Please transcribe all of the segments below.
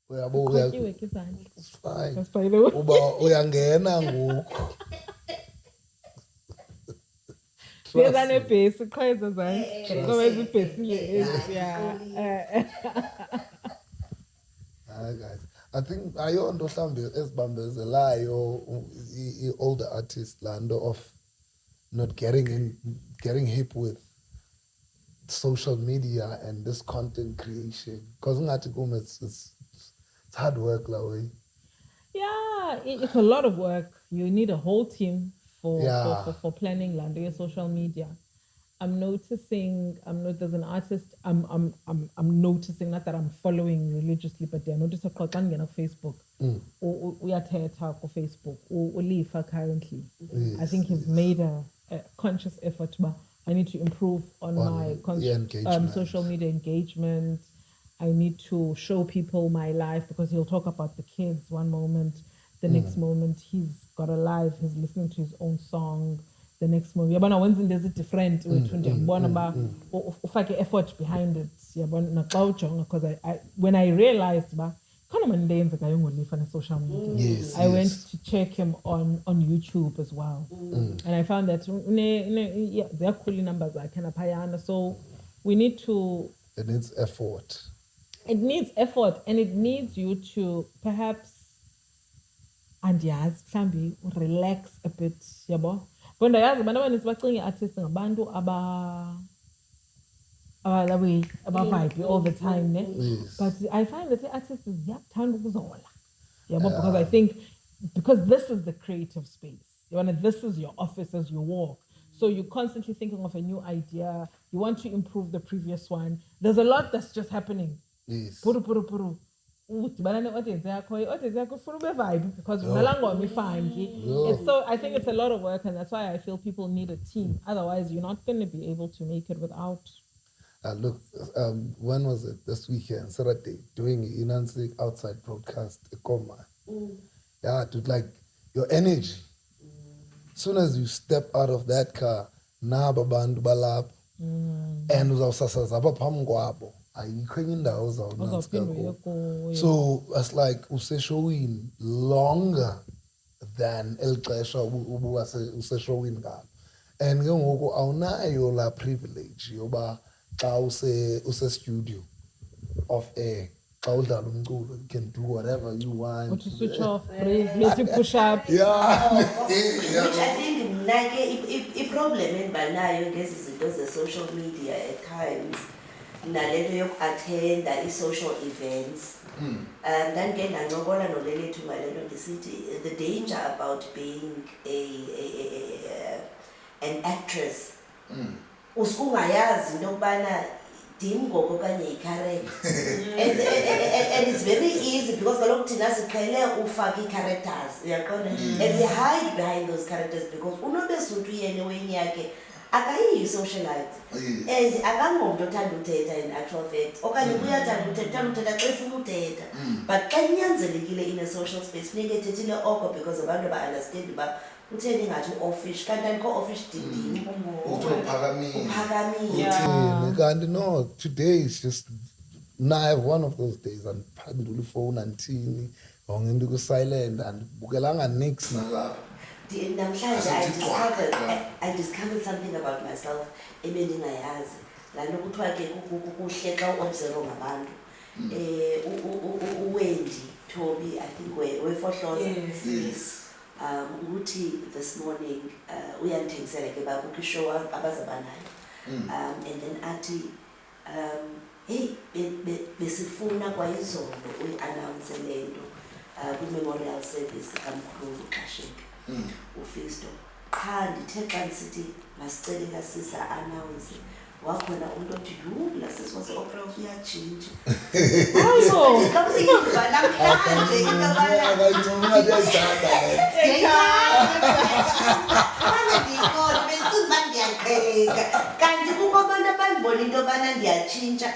It's fine. Uba uyangena ngoku. Guys, I think ayonto mhlambe ezibambezelayo older artists lando of not getting hip with social media and this content creation, because it's hard work that way. Yeah, it's a lot of work. You need a whole team for planning your social media. I'm noticing there's an artist I'm noticing, not that I'm following religiously, but I notice a on Facebook. We are on Facebook or Lifa currently. Yes, I think he's made a conscious effort, but I need to improve on my social media engagement. I need to show people my life, because he'll talk about the kids one moment, the next moment he's got a live, he's listening to his own song. The next movie, yabona wenza into different ndiyabona ba ufake effort behind it, yabona naxa ujonga, because when I realized ba khona manje eyenzekayo ngolifa na social media. I went to check him on YouTube as well, and I found that ziyakhula numbers zakhe naphayana. So we need to, it needs effort, and it needs you to perhaps andiyazi mhlambi relax a bit, yabo. But ndayazi abantu abaninzi bacinga artists ngabantu vibe all the time, ne? Yes. But I find that artists ziyakuthanda ukuzola, because I think because this is the creative space, this is your office as you walk, so you're constantly thinking of a new idea, you want to improve the previous one. There's a lot that's just happening. Yes. Puru. Because so I think it's a lot of work, and that's why I feel people need a team. Otherwise, you're not going to be able to make it without. Look, when was it? This weekend, Saturday, doing an outside broadcast. Yeah, dude, like your energy. As soon as you step out of that car, na babandu balap, and uzawusasaza phambi kwabo. So it's like useshowing longer than el xesha useshowing ngalo, and ke ngoku awunayo la privilege yoba xa use studio off air, xa udlala umculo, you can do whatever you want. But to switch off, make you push up. Yeah. Which I think like a problem banayo ngezi zinto ze social media at times. Nalento yoku-attenda i-social events. Then ke nancokola nolele to ngalento ndisithi the danger about being an actress. Usungayazi into yokubana dim ngoko okanye i-character. And it's very easy, because kaloku thina siqhele ufaka ii-characters, uyaqonda, and we hide behind those characters, because uNobesuthu yena eweni yakhe akayi-socialite, and akangomntu othanda uthetha in actual fact, okanye uyathanda uthetha xa efuna uthetha, but xa inyanzelekile in a social space funeka ethethile oko, because abantu ba-understand uba utheni ingathi u-offish, kanti andikho-offish dindini uphakamile. Kanti no, today is just, now I have one of those days, and phandula ifowuni andithini, yonke into ku-silent, andibukelanga nix nalapha. Namhlanje I discovered something about myself ebendingayazi. Laa nto kuthiwa ke kuhle xa uobserva ngabantu. Uwendi Toby, I think weFohloza. Yes. Uthi this morning uyandithengisela ke uba kukho ishow abazaba nayo. And then athi hey besifuna kwayizolo uyi-announce le nto kwi-memorial service kamkhulu uXasheka. Ufisto qha ndithe xa ndisithi masicele kasisa announce, wakhona umntu othi yhu laa sisi wase-opera house uyatshintsha. Namhlanje into ndiyayithanda bendicinga uba kanti kukho abantu abandibona into yobana ndiyatshintsha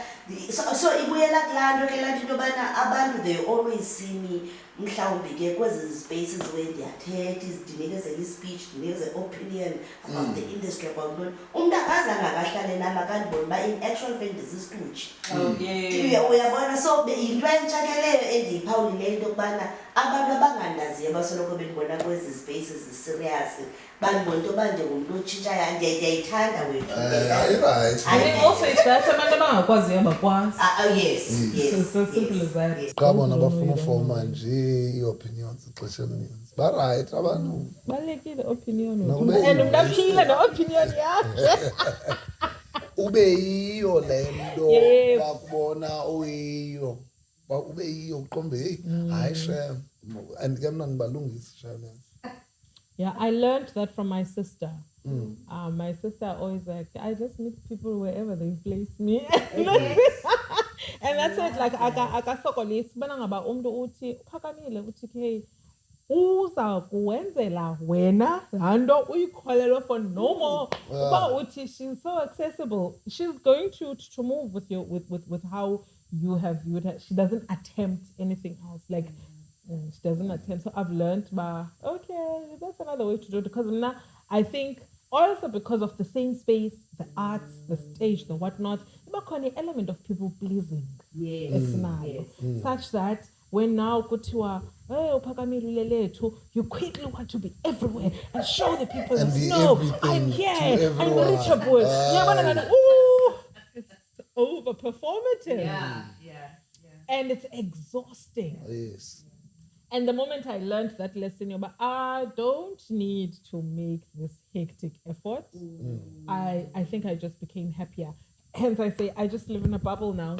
so ibuyela kulaa nto ke laa nto into yobana abantu they always see me mhlawumbi ke kwezi spaces where ndiyathetha ndinikezela i-speech ndinikezela opinion about the industry about ntoni umntu akazange akahlale nam akandibona uba in actual fact ndisisituchi uyabona so yinto entsha ke leyo endiyiphawulileyo into yokubana abantu abangandaziyo abasoloko bendibona kwezi spaces serious bandibona into yoba ndingumntu otshintshayo ndiyayithanda wethu also it's that abantu abangakwaziyo bakwazi. Yes. So simple as that. Xa bona bafuna ufoma nje ii-opinions ixesha elininzi barayithi abantu balekile opinion No, and umntu aphile ne-opinion yakhe. ube yiyo le nto Yes. bakubona uyiyo ube yiyo uqombe heyi hayi shem and ke mna ndibalungisa shem. Yeah, I learned that from my sister. My sister always like, I just meet people wherever they place me. And that's it. Like, akasokolisi bana ngaba umntu uthi uphakamile uthi hey uza kuwenzela wena laa nto uyikholelwe for no more. Uba uthi she's so accessible. She's going to move with you with how you have viewed her. She doesn't attempt anything else. Like she doesn't attempt. So I've learned, okay, that's another way to do it. Because now I think also because of the same space, the arts, the stage, the whatnot, the element of people pleasing. It's such that when now kutiwa, you quickly want to be everywhere and show the people And be no, everything I'm to here, I'm everyone. reachable. Ooh, it's over performative. Yeah. And it's exhausting. Yes. And the moment I learned that lesson, I don't need to make this hectic effort. I think I just became happier. Hence I say I just live in a bubble now.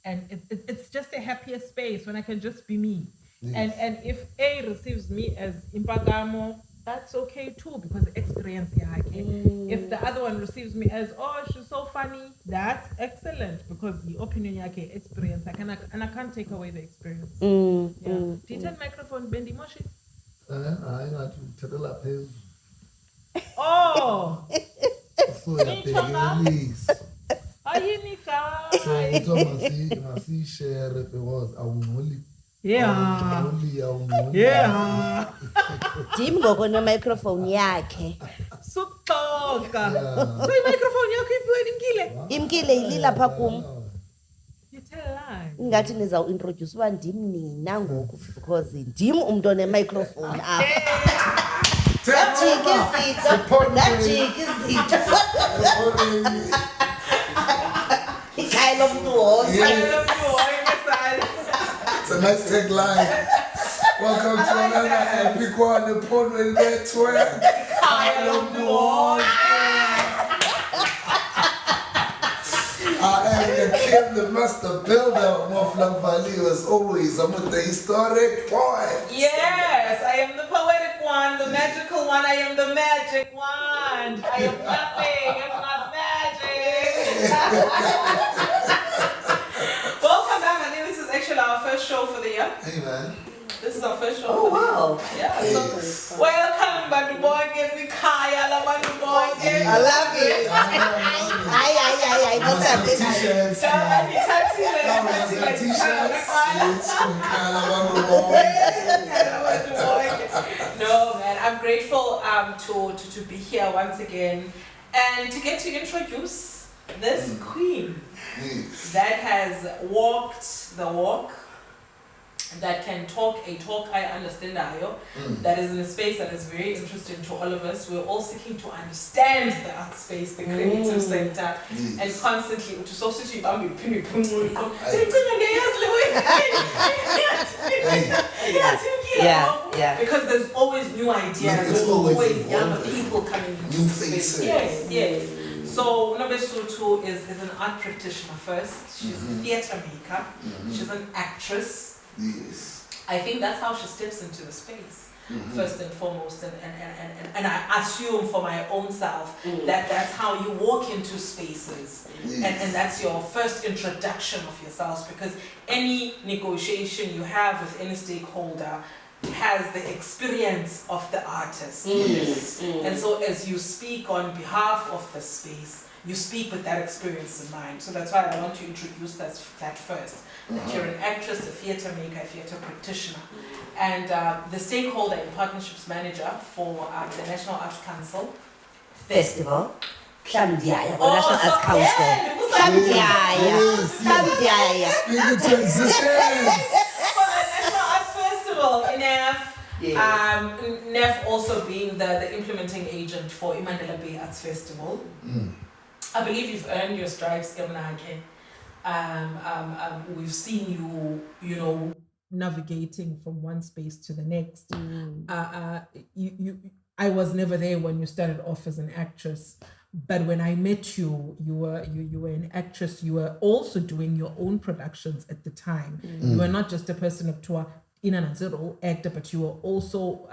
And it's just a happier space when I can just be me. Yes. And if A receives me as impagamo, that's okay too, because the experience if the other one receives me as she's so funny, that's excellent, because the opinion experience I can't take away the experience. Do you turn microphone Bendi Moshi? Hayi ngathi uthethela phezulu so yabhekelisa so kuthiwa masiyishere because awungcoli Dim ngoko ne-microphone yakhe Sukuxoka. So i-microphone yakho imkile ilila phaa kum You tell a lie. ingathi nizawuintroduce uba ndim nina ngoku because ndim umntu one-microphone apha ndajika izinto ikhaya lomntu wonke It's a nice tagline. Welcome to another epic one, the Ephondweni Network. I am the one. I am the king, the master builder of Moflang Valley. As always, I'm with the historic poet. Yes, I am the poetic one, the magical one. I am the magic one. I am nothing if not magic. Welcome back. I think this is actually our first show for the year. Hey, man. This is our first show. Oh, wow. Yeah. Yes. So, welcome, Bantu Bonke. Vikaya la Bantu Bonke. I love it. Aye, that's Got something. t-shirts. Somebody taxi Now we have got t-shirts. Yes, from Calabar No, man, I'm grateful to be here once again and to get to introduce this queen Yes. that has walked the walk, that can talk a talk I understand that is in a space that is very interesting to all of us. We're all seeking to understand the art space, the creative center, and constantly to Yeah. because there's always new ideas, Like, it's there's always always younger evolving. people coming into New the space. faces. Yes. So Nobesuthu is an art practitioner first. She's a theatre maker. She's an actress. Yes. I think that's how she steps into the space. First and foremost, and I assume for my own self that that's how you walk into spaces, and that's your first introduction of yourselves, because any negotiation you have with any stakeholder, has the experience of the artist. And so as you speak on behalf of the space, you speak with that experience in mind. So that's why I want to introduce that first. That you're an actress, a theatre maker, a theatre practitioner, and the stakeholder and partnerships manager for the National Arts Council Festival. National Arts Council. Speaking to existence. For the National Arts Festival, NF. NF also being the implementing agent for Mandela Bay Arts Festival. I believe you've earned your stripes, Gamnake. We've seen you navigating from one space to the next. I was never there when you started off as an actress, but when I met you, you were an actress. You were also doing your own productions at the time. You were not just a person of tour in an zero actor, but you were also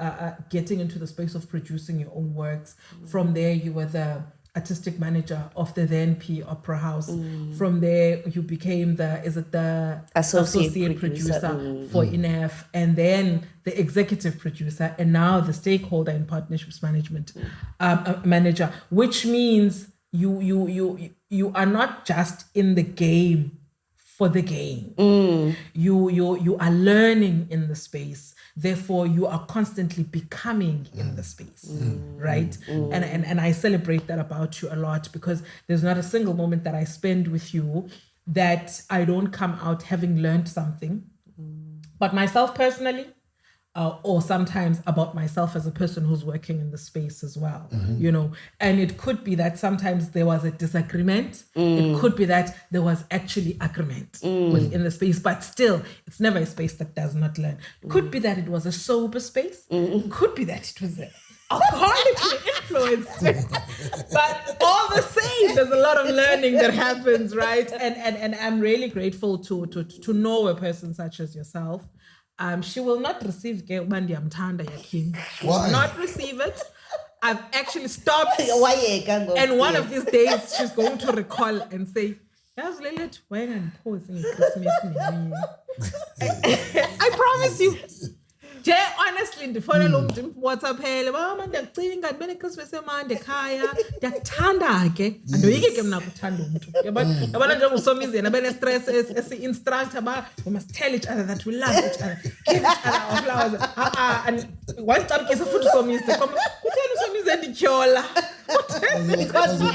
getting into the space of producing your own works. From there, you were the artistic manager of the then P Opera House. From there, you became the associate producer for INF, and then the executive producer, and now the stakeholder and partnerships management manager. Which means you are not just in the game for the game. You are learning in the space. Therefore, you are constantly becoming in the space, right? And I celebrate that about you a lot, because there's not a single moment that I spend with you that I don't come out having learned something, but myself personally, or sometimes about myself as a person who's working in the space as well, And it could be that sometimes there was a disagreement. It could be that there was actually agreement within the space, but still, it's never a space that does not learn. Could be that it was a sober space. Could be that it was a alcoholically influenced. But all the same, there's a lot of learning that happens, right? And I'm really grateful to know a person such as yourself. She will not receive Mandi Amtanda Yakin. She will not receive it. I've actually stopped. And one of these days, she's going to recall and say, I promise you. Honestly, ndifonela umuntu WhatsApp hele mama ndiyacinga ndibene Christmas emande ekhaya ndiyakuthanda ke andoyike ke mina kuthanda umuntu yabona nje usomizi yena bene stress instructor we must tell each other that we love each other, give each other our flowers and one time ke futhi usomizi koma kutheni usomizi endikyola because me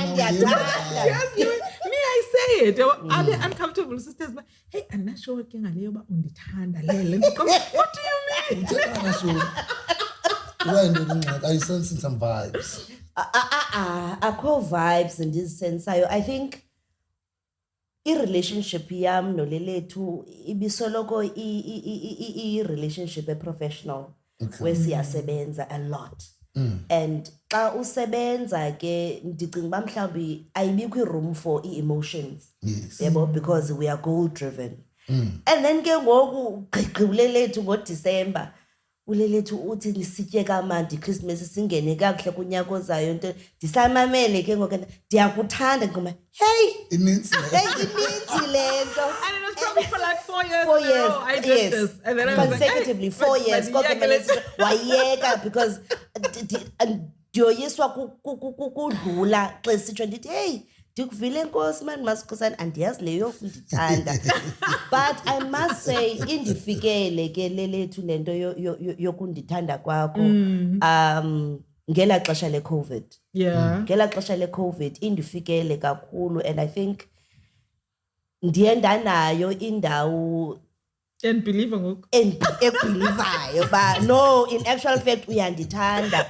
I say it are they uncomfortable sisters, but hey, I'm not sure ke ngaleyo ba undithanda lele what do you mean? Are you sensing some vibes? Akho vibes in this sense. I think i-relationship yam no lelethu ibisoloko i-relationship professional where siyasebenza a lot. And xa usebenza ke ndicinga ba mhlawumbi ayibikho room for emotions. Yebo, because we are goal driven. And then ke ngoku gqigqibuleletu ngoDecember ulelethu uthi nisitye kamandi Christmas singene kakuhle kunyaka ozayo into ndisamamele ke ngoku ndiyakuthanda ngoma hey inintsi lento. And it was probably for like 4 years. 4 years. I did this. And then I was consecutively like, hey, 4 years. Wayeka because ndiyoyiswa kudlula xa sitsho ndithi hey ndikuvile enkosi mani masikhosana andiyazi leyo kundithanda. But I must say indifikele ke lelethu lento yokundithanda kwakho ngela xesha le COVID. Ngela xesha le COVID indifikele kakhulu, and I think ndiye ndanayo indawo and believer ngoku ekubelievayo but no, in actual fact uyandithanda.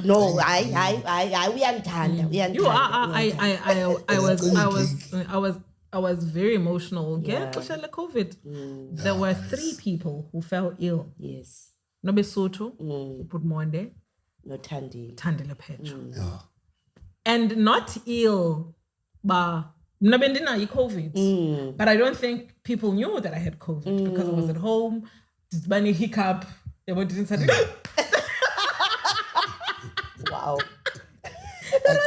No, I uyandithanda. You I was very emotional. Ngexesha le COVID there were 3 people who fell ill. Yes. Nobesuthu, Budmonde, no Thandile Petro. And not ill ba mna bendinayo COVID, but I don't think people knew that I had COVID because I was at home. Did bunny hiccup? They didn't say. Wow.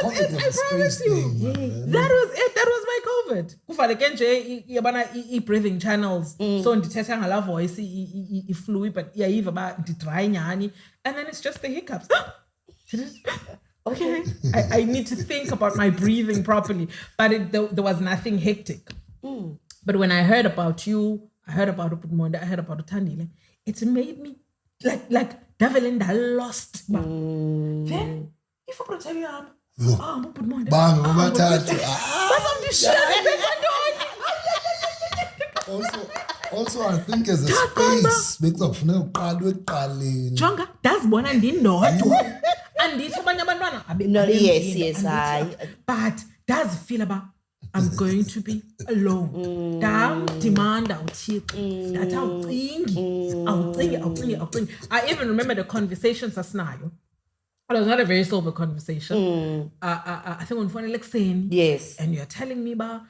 COVID was a strange thing. That was it. That was my covered. Kufanele nje yabana breathing channels. So ndithetha ngala voice fluid but yayiva ba ndidry nyani and then it's just the hiccups. Okay. I need to think about my breathing properly, but there was nothing hectic. But when I heard about you, I heard about Ephondweni, I heard about Thandile, it made me like Davelinda lost. Then if I could tell you Ephondweni. Also, I think as a space, makes up Jonga, that's one and didn't know. And this yes, but does feel about I'm going to be alone. Damn demand out here. That's how I'll think. I even remember the conversations as now. It was not a very sober conversation. I think on phone like saying yes, and you're telling me about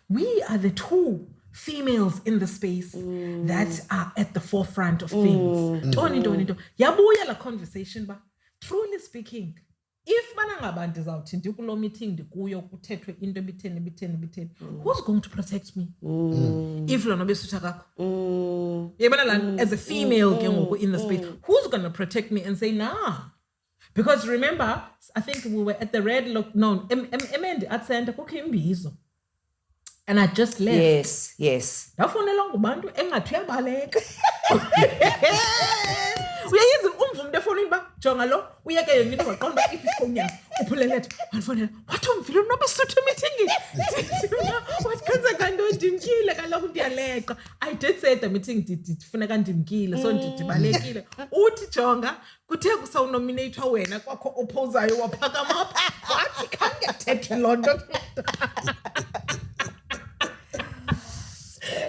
we are the two females in the space that are at the forefront of things. Tony. Yabuya la conversation, but truly speaking, if banangabantu is out in the meeting, the kuyo kuthethwe into ebitheni, who's going to protect me? If Nobesuthu Rayi, as a female in the space, who's going to protect me and say nah? Because remember, I think we were at the red lock. No, at Santa Kokimbizo. And I just left. Yes. Ndafonela ngubantu engathi uyabaleka. Uyayiza umvumo ndefoni ba jonga lo uyeke yena into waqonda ifoni yakhe uphulelethe wanfonela wathi umvile Nobesuthu meeting what kwenza kanti ndimkile kaloku ndiyaleqa. I did say the meeting ndifuneka ndimkile so ndibalekile uthi jonga kuthe kusawunominator wena kwakho opposayo waphakama wathi kangethethe lonto.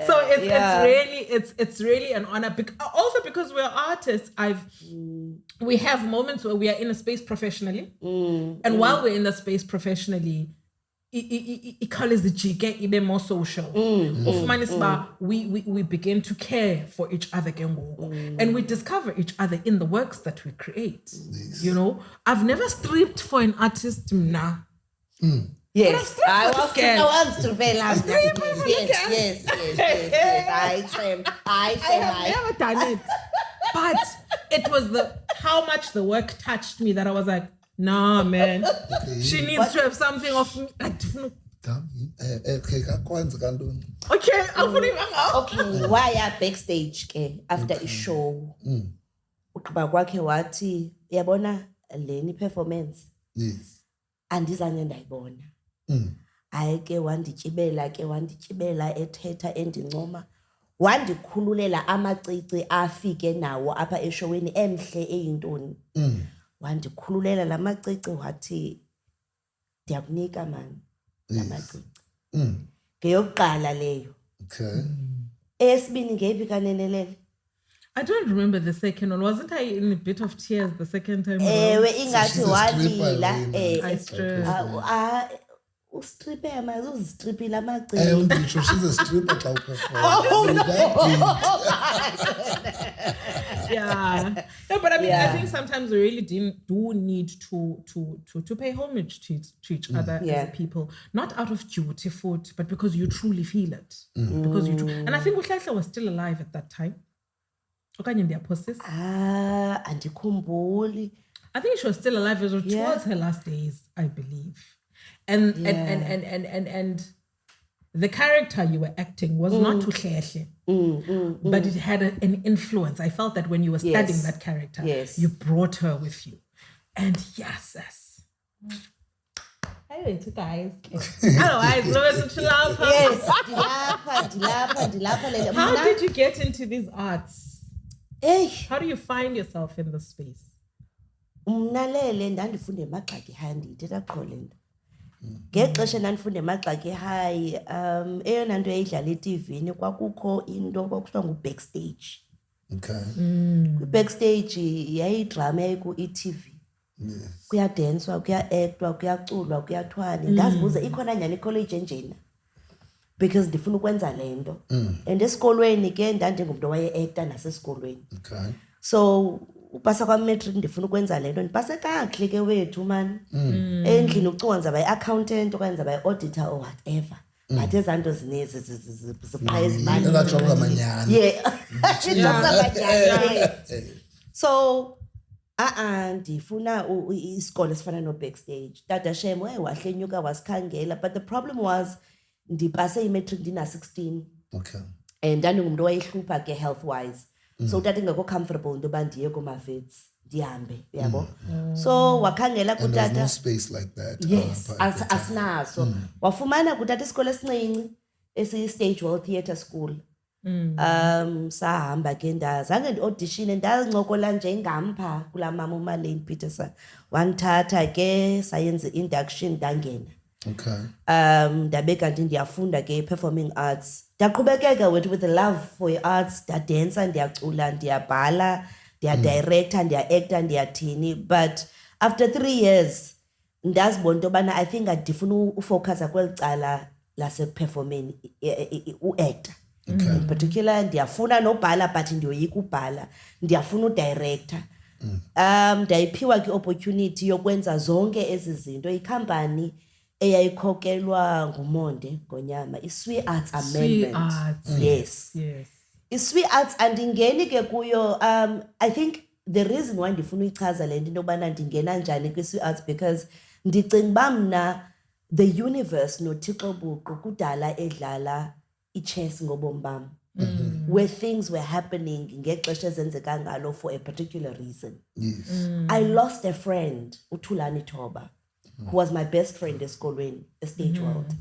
So it's really an honor. Also because we're artists, we have moments where we are in a space professionally, and while we're in the space professionally, it colors the jike ibe more social. We begin to care for each other, and we discover each other in the works that we create. Yes. You know, I've never stripped for an artist now. Yes, I was to pay last night. Yes. I have never done it, but it was how much the work touched me that I was like, nah, man, she needs to have something of me. Okay, why are backstage after a show? Uqaba kwakhe wathi yabona leni performance. Yes. Andizange ndayibona. Hayi ke wanditshibela ethetha endincoma wandikhululela amacici afike nawo apha eshowini emhle eyintoni wandikhululela lamacici wathi ndiyakunika man lamacici ngeyokuqala leyo. Okay. Esibini ngephi kanenelele? I don't remember the second one. Wasn't I in a bit of tears the second time? Ewe ingathi walila I stressed. Ustripe uzistripile amacici. Ndisho she's a stripper xa uperform. Yeah. No, but I mean, I think sometimes we really do need to pay homage to each other as people, not out of duty foot, but because you truly feel it. Because you and I think Uhlahle was still alive at that time. Okanye ndiyaphosis. Andikhumbuli. I think she was still alive. It was towards her last days, I believe. And the character you were acting was not Uhlahle, but it had an influence. I felt that when you were studying that character, you brought her with you. And yes. Hey, two guys. Otherwise, Nobesuthu love her. Yes, dilapha. How did you get into these arts? How do you find yourself in the space? Mnalele ndandifunde emagxaki high ndithetha qho le nto. Ngexesha ndandifunde emagxaki high eyona nto eyidlala eTVini kwakukho into kwakuthiwa ngu-backstage. Okay. Backstage yayidrama eku-eTV. Yes. Kuyadenswa, kuya-actwa, kuyaculwa, kuyathwani. Ndazibuza ikhona njani i-college enjena? Because ndifuna ukwenza le nto. And esikolweni ke ndandingumntu owaye-acta nasesikolweni. Okay. So upasa kwa matric ndifuna ukwenza lento ndipase kakuhle ke wethu man endlini ucinga nzaba i-accountant okanye nzaba i-auditor or whatever but ezanto zinezi ziprize mani Elajola manyana. So ndifuna isikole esifana no-Backstage tata shem wahlenyuka wasikhangela but the problem was ndipase i-matric ndina-16 Okay. and ndandingumntu owayehlupha ke health wise so tata ingekho comfortable into yoba ndiye kuma-vets ndihambe uyabo so wakhangela And there's kutata no space like that. yes asinaso wafumana kutata isikole esincinci esiyi-Stage World Theatre School sahamba ke ndazange ndi-auditione ndazincokola nje ngampha kulaa mama uMarlene Peterson wandithatha ke sayenza i-induction ndangena Okay. ndabe kanti ndiyafunda ke performing arts ndaqhubekeka with the love for arts ndadensa ndiyacula ndiyabhala ndiyadirector ndiya-actor ndiyathini but after 3 years ndazibona into yobana I think ndifuna ufocusa kweli cala laseperforming u-actor in particular ndiyafuna nobhala but ndiyoyika ubhala ndiyafuna udirector ndayiphiwa ke opportunity yokwenza zonke ezi zinto ikhampani eyayikhokelwa nguMonde Ngonyama i-Swi Arts Amendment. Yes i-Swi Arts andingeni ke kuyo I think the reason why ndifuna uyichaza le nto into yobana ndingena njani kwi-Swi Arts because ndicinga uba mna the universe noThixo buqu kudala edlala i-chess ngobomi bam where things were happening ngexesha ezenzeka ngalo for a particular reason. Yes. I lost a friend uThulani Thoba who was my best friend esikolweni e-Stage World.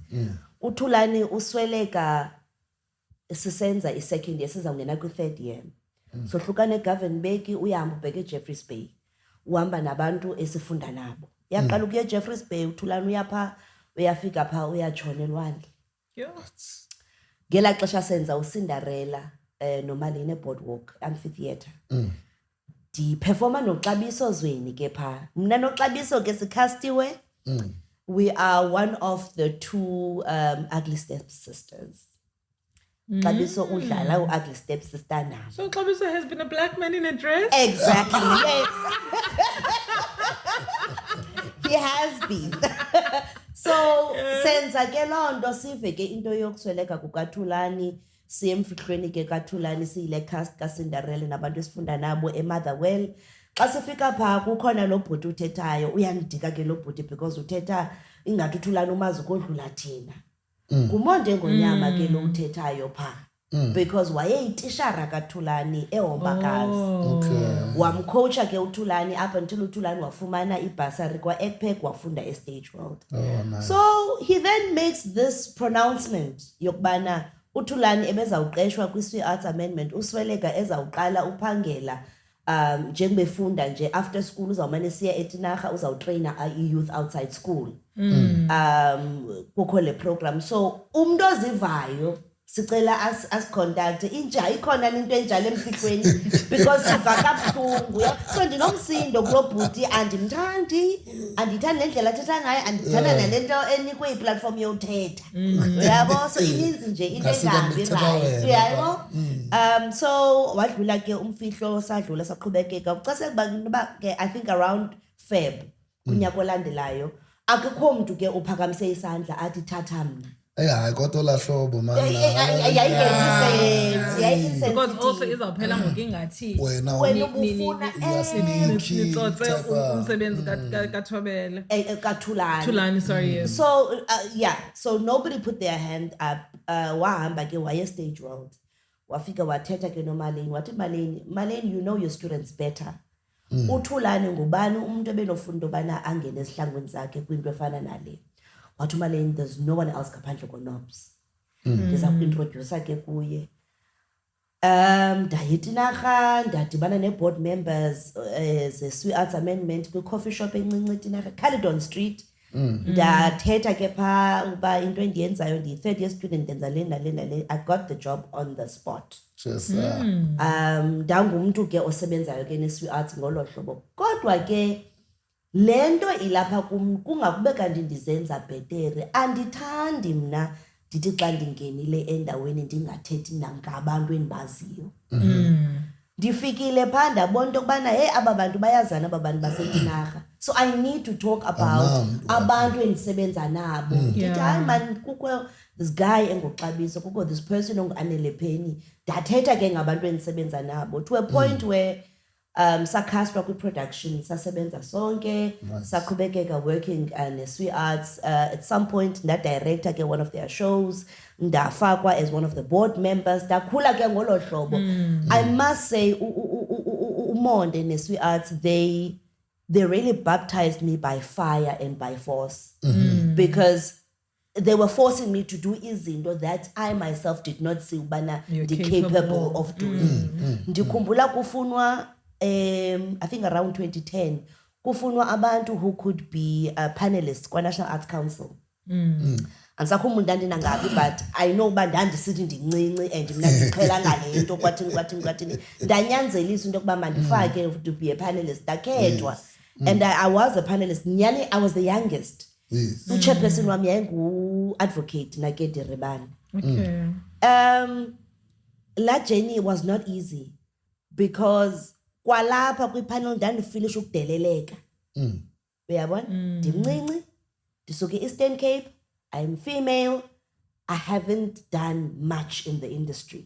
uThulani usweleka sisenza i-second year sizawungena kwi-third year so hlukane eGovern Beki uyahamba ubheke eJeffreys Bay uhamba nabantu esifunda nabo yaqala ukuya eJeffreys Bay uThulani uyapha uyafika pha uyatshona elwandle ngela xesha senza uCinderella noMarlene Boardwalk amphitheater ndiperforma noXabiso Zweni ke pha mna noXabiso ke sikhastiwe we are one of the 2 ugly stepsisters. Xabiso udlala u-ugly stepsister nami. So Xabiso has been a black man in a dress? Exactly, yes. He has been. So senza ke loo nto sive ke into yokusweleka kukaThulani siye emfihlweni ke kaThulani siyile cast kaCinderella nabantu esifunda nabo eMotherwell. Xa sifika pha kukhona lo bhuti uthethayo uyandika ke lo bhuti because uthetha ingathi uThulani umazi kodlula thina. nguMonde Ngonyama ke lo uthethayo pha because wayeyitishara kaThulani eHombakazi. Wamcoacha ke uThulani up until uThulani wafumana ibasari kwa-ECPEC wafunda eStage World. Nice. So he then makes this pronouncement yokubana uThulani ebezawuqeshwa kwi-Swi Arts Amendment usweleka ezawuqala uphangela njengebefunda nje after school uzawumane siya eTinarha uzawutraina i-youth outside school. Kukho le program so umuntu ozivayo sicela as contact inja ikhona into enjalo emfihlweni because siva kabuhlungu so ndinomsindo kulo bhuti andimthandi andithandi nendlela athetha ngayo andithanda nalento enikwe iplatform yothetha uyabo so ininzi nje into engambi right uyabo so wadlula ke umfihlo sadlula saqhubekeka ucase kuba ke I think around Feb kunyaka olandelayo akukho mntu ke uphakamise isandla athi thatha mna. Hayi kodwa la hlobo man. Because also izawuphela ngokungathi wena ubufuna nitsotse umsebenzi kaThobela Thulani sorry yes. So so nobody put their hand up wahamba ke waye Stage World wafika wathetha ke noMarlene wathi Marlene you know your students better. uThulani ngubani umuntu ebenofunda obana angene esihlangwini zakhe kwinto efana nale wathi Marlene there's no one else ngaphandle koNobs. Ndiza kuintroduce ke kuye ndayitinarha ndadibana ne-board members ze-Swi Arts Amendment kwi-coffee shop encinci eTinarha Caledon Street ndathetha ke pha uba into endiyenzayo ndiyi-third year student ndenza le nale I got the job on the spot. Ndangumntu ke osebenzayo ke ne-Swi Arts ngolo hlobo kodwa ke lento ilapha kum kungakube kanti ndizenza bhetere andithandi mna ndithi xa ndingenile endaweni ndingathethi nangabantu endibaziyo. ndifikile phaa ndabona into yokubana hey aba bantu bayazana aba bantu basetinarha, so I need to talk about abantu endisebenza nabo. Ndithi hayi man kukho this guy enguXabiso, kukho this person ongu-Anelepheni, ndathetha ke ngabantu endisebenza nabo to a point where sakhaswa kwi-production sasebenza sonke, saqhubekeka working ne-Swi Arts. At some point ndadirector ke one of their shows, ndafakwa as one of the board members, ndakhula ke ngolo hlobo. I must say uMonde ne-Swi Arts, they really baptized me by fire and by force, because they were forcing me to do izinto that I myself did not see ubana capable of doing. Ndikhumbula kufunwa I think around 2010 kufunwa abantu who could be panelists kwa National Arts Council. Angisakho ndandina ngapi, but I know uba ndandisithi ndincinci and mna ndiqhela ngale nto kwathini ndanyanzelisa into yokuba mandifake to be a panelist, ndakhethwa. And I was a panelist. Nyani, I was the youngest. Chairperson wami yayingu-advocate Nakedi Ribani. La journey was not easy because kwalapha kwi-panel ndandifinish ukudeleleka. Uyabona? Ndimncinci, ndisuke Eastern Cape, I'm female, I haven't done much in the industry.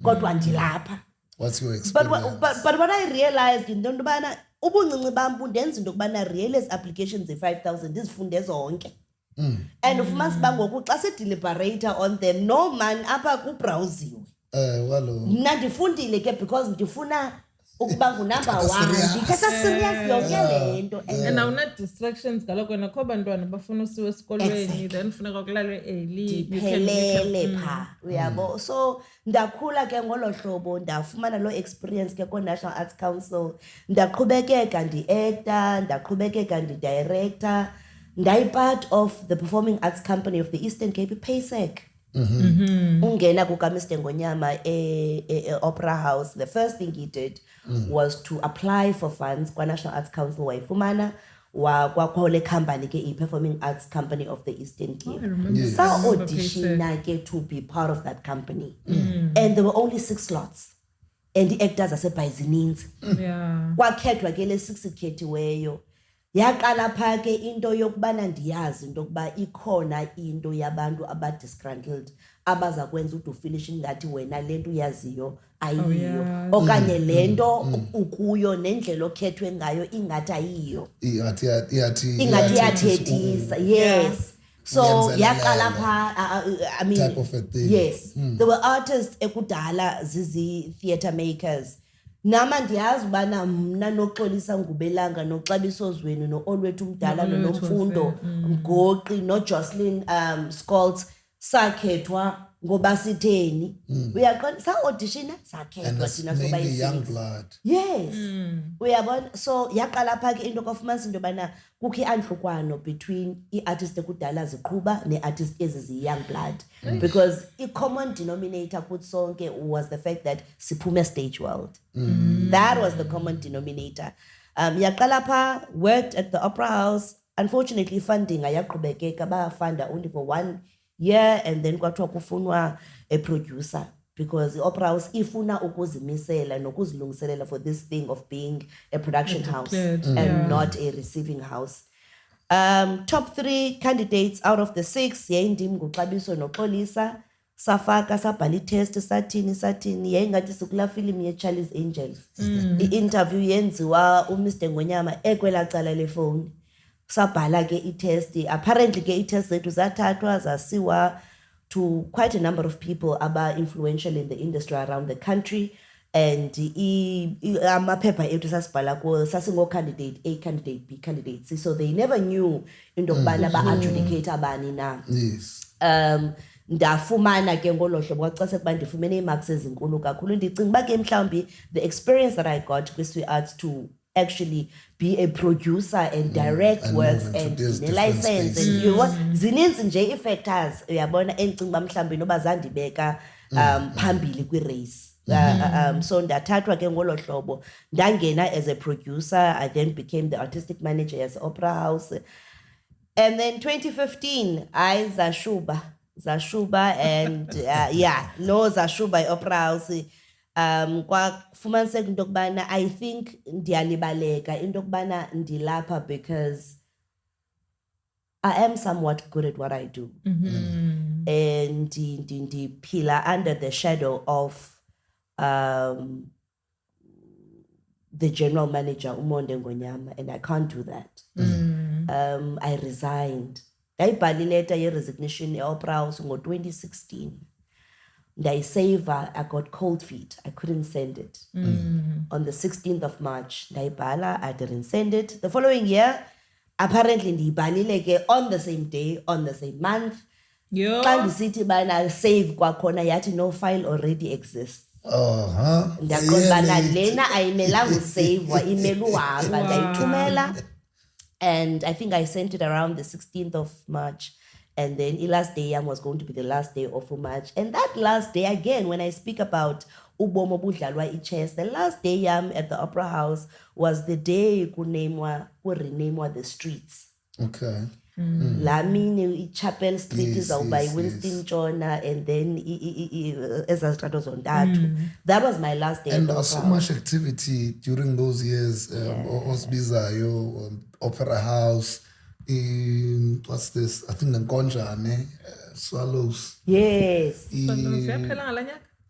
Kodwa ndilapha. What's your experience? But what I realized into yokubana ubuncinci bam bundenza into yokubana real applications ze-5,000 ndizifunde zonke. And ufumanisa uba ngoku xa se-deliberator on them, no man apha kubrowsiwe. Mna ndifundile ke because ndifuna ukuba ngunumber 1, ndithatha serious yonke le nto. And awuna distractions kaloku wena kho bantwana bafuna usiwe esikolweni, then funeka kulalwe early, ndiphelele phaa, uyabo. So ndakhula ke ngolo hlobo, ndafumana loo experience ke ko-National Arts Council, ndaqhubekeka ndi-actor, ndaqhubekeka ndi-director, ndayi-part of the Performing Arts Company of the Eastern Cape, PASEC. Ungena kukaMr. Ngonyama Opera House, the first thing he did was to apply for funds kwa National Arts Council wayifumana kwakho le company ke Performing Arts Company of the Eastern Cape. Sa audition ke to be part of that company. And there were only 6 slots. And the actors asebhayizininzi. Kwakhethwa ke le 6 ikhethiweyo. Yaqala pha ke into yokubana ndiyazi into yokuba ikhona into yabantu abadisgruntled abaza kwenza ude ufinish ngathi wena lento uyaziyo ayiyo, okanye lento ukuyo nendlela okhethwe ngayo ingathi ayiyo, ingathi yathethisa. Yes. So yaqala pha, I mean, type of a thing. Yes. There were artists ekudala zizi theatre makers. Nama ndiyazi ubana mna noXolisa Ngubelanga noXabiso Zweni no-Olwethu Mdala noNomfundo Mgoqi noJocelyn Scholz sakhethwa ngoba sitheni. Uyaqonda sa-auditiona sakhethwa thina mainly young blood. Yes. Uyabona, so yaqala pha ke into kofumanisa into yobana kukho i-antlukwano between i-artist ekudala ziqhuba ne-artist ezi ziyi-young blood, because i-common denominator kuthi sonke was the fact that siphume stage world. That was the common denominator. Yaqala pha, worked at the Opera House. Unfortunately funding ayaqhubekeka, bafunda only for 1 year, and then kwathiwa kufunwa a producer because the Opera House ifuna ukuzimisela nokuzilungiselela for this thing of being a production house and not a receiving house. Top 3 candidates out of the 6 yayindim nguXabiso noXolisa. Safaka sabhala test sathini yayingathi sikula film ye-Charlie's Angels. I-interview yenziwa uMr. Ngonyama ekwela cala le phone. Sabhala ke i-test. Apparently ke i-test zethu zathathwa zasiwa to quite a number of people aba influential in the industry around the country, and amaphepha ethu sasibhala kuwo sasingo candidate A, candidate B, candidate C, so they never knew into yokubana ba-adjudicate abani na. Yes. Ndafumana ke ngolo hlobo kwaxa sekuba ndifumene iimarks ezinkulu kakhulu. Ndicinga uba ke mhlawumbi the experience that I got kwi-Swi Arts to actually be a producer and direct works and ne-license and you what zininzi nje ii-factors uyabona endicinga uba mhlawumbi noba zandibeka phambili kwi-race. So ndathathwa ke ngolo hlobo ndangena as a producer. I then became the artistic manager as Opera House, and then 2015 I Zashuba and Zashuba Opera House. kwafumaniseka into yokubana I think ndiyalibaleka into yokubana ndilapha because I am somewhat good at what I do. And ndiphila under the shadow of the general manager, Umonde Ngonyama, and I can't do that. I resigned. Ndayibhala ileta ye-resignation e-Opera House ngo-2016. Ndayisava, I got cold feet. I couldn't send it. On the 16th of March, ndayibhala, I didn't send it. The following year, apparently ndiyibhalile ke on the same day, on the same month. Xa ndisithi bana save kwakhona yathi no file already exists. Ndaqonda bana lena ayimelanga usavwa, imele uhamba, ndayithumela. And I think I sent it around the 16th of March. And then the last day was going to be the last day of March. And that last day, again, when I speak about ubomo budlalwa ichess, the last day at the Opera House was the day kurenamwa the streets. Okay. Lamini Chapel Street is out by Winston yes. Chona, and then Ezastratos on that was my last day. And there was so much activity during those years. Osbizayo, Opera House, what's this? I think Nkonjane, Swallows. Yes.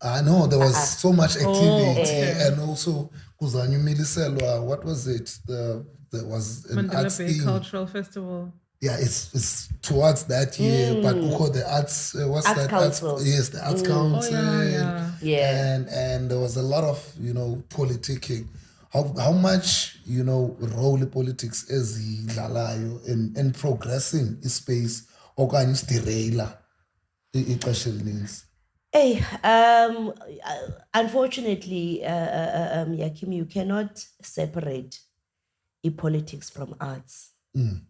I know there was so much activity, and also Kuzanyu Miliselwa. What was it? There was an Mandela arts Bay theme. Cultural Festival. Yeah, it's towards that year, but the arts, what's Arts that? Council. Yes, the Arts Council. Yeah. And there was a lot of, politicking. How much, role politics is in progressing this space, or can you derail it? Hey, unfortunately, Yakim, you cannot separate politics from arts.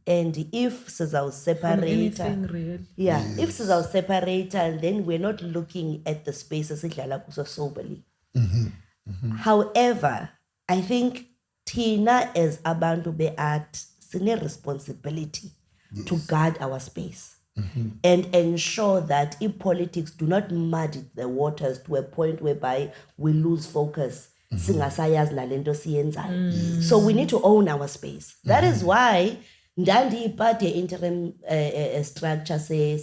And if Sizao separate, if Sizao separate, and then we're not looking at the spaces soberly. However, I think Tina as Abantu Be Art, sine responsibility to guard our space and ensure that if politics do not muddy the waters to a point whereby we lose focus. So we need to own our space. That is why Ndandi party interim structure say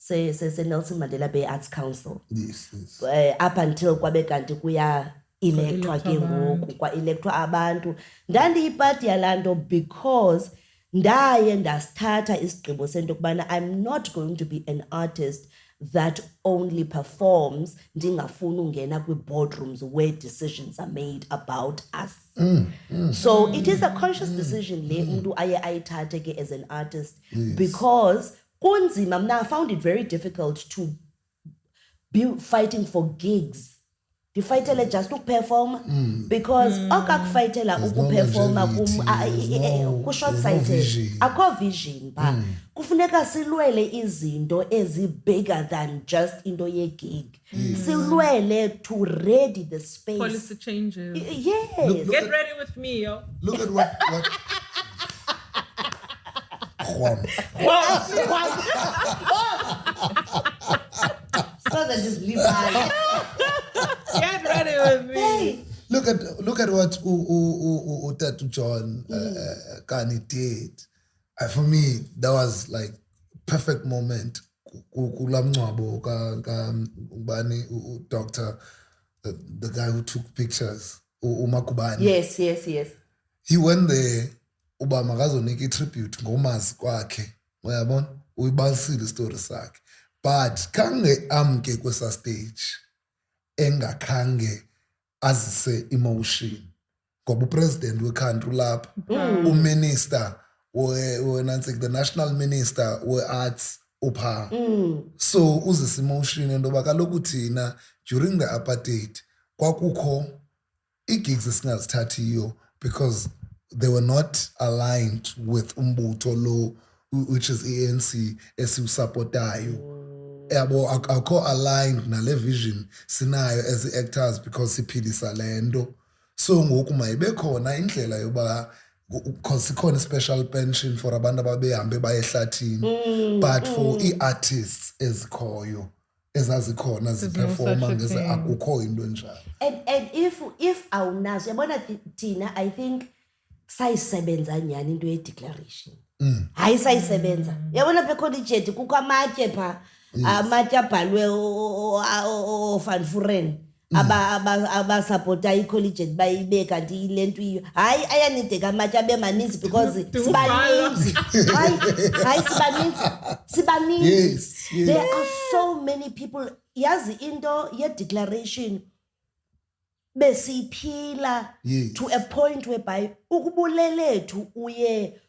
Nelson Mandela Bay Arts Council. Yes. Up until kwabe kanti kuya electwa ke ngoku kwa electwa abantu. Ndandi party yalando because ndaye ndasthatha isigqibo sento kubana I'm not going to be an artist that only performs ndingafuni ungena kwi-boardrooms where decisions are made about us. So it is a conscious decision le umuntu aye ayithathe ke as an artist because kunzima mna I found it very difficult to be fighting for gigs. Ndifayitele just to perform because okakufayitela ukuperforma ku-short sighted akho vision ba kufuneka silwele izinto ezi-bigger than just into ye-gig. Silwele to ready the space. Policy changes. Yes. Get ready with me, yo. Look at what So that just leave out. Get ready with me. Hey. Look at what Tatu John Kani did. For me, that was like perfect moment. Kulamncwabo Ubani doctor, the guy who took pictures, Umakubani. Yes. He went there. Ubama kazonika tribute ngomazi kwakhe. Uyabona? Uyibalisile story sakhe. But kange amke kwesa stage engakhange azise emotion ngoba upresident weCountry lapha uminister the national minister we-arts upha so uzise emotion ndoba kaloku thina during the apartheid kwakukho i-gigs esingazithathiyo because they were not aligned with umbutho lo which is ANC esiwusupportayo. Yabo akho aligned nale vision sinayo as actors because siphilisa lento. So ngoku mayibe khona indlela yoba because sikhona special pension for abantu ababehambe baye ehlathini but for i-artists ezikhoyo ezazikhona ziperforma ngeze akukho into enjalo. And if awunazo yabona thina I think sayisebenza nyani into ye-declaration. Hayi sayisebenza. Yabona phe college kukho amatye pha amatye abhalwe Van Vuren abasapota icollege bayibe kanti ile nto iyo hayi ayanideka amatye abe maninzi because sibaninzi hayi sibaninzi. Yes. There are so many people yazi into ye-declaration besiphila to a point whereby ukubulelethu uye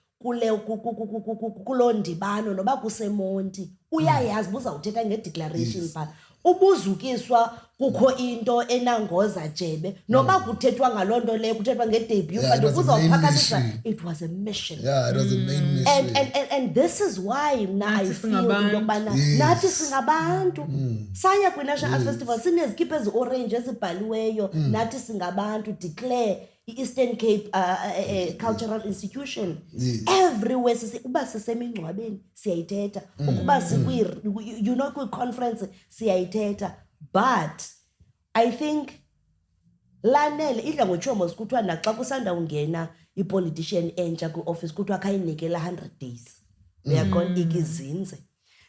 kulo ndibano noba kusemonti uyayazi buzawuthetha nge-declaration pha ubuzukiswa kukho into enangoza jebe noba kuthethwa ngaloo nto leyo kuthethwa ngedebut but kuzawuphakamisa it was a mission. Yeah, it was a main mission. And this is why mna I feel into yokubana nathi singabantu saya kwi-National Arts Festival sinezikipa ezi-orange ezibhaliweyo nathi singabantu declare i-Eastern Cape Cultural Institution. Everywhere uba sisemingcwabeni siyayithetha ukuba kwi-conference siyayithetha. But I think lanele idla ngotshomo sikuthiwa naxa kusanda ungena i-politician entsha kwi-office kuthiwa khayinikela 100 days uyaqonda ikizinze.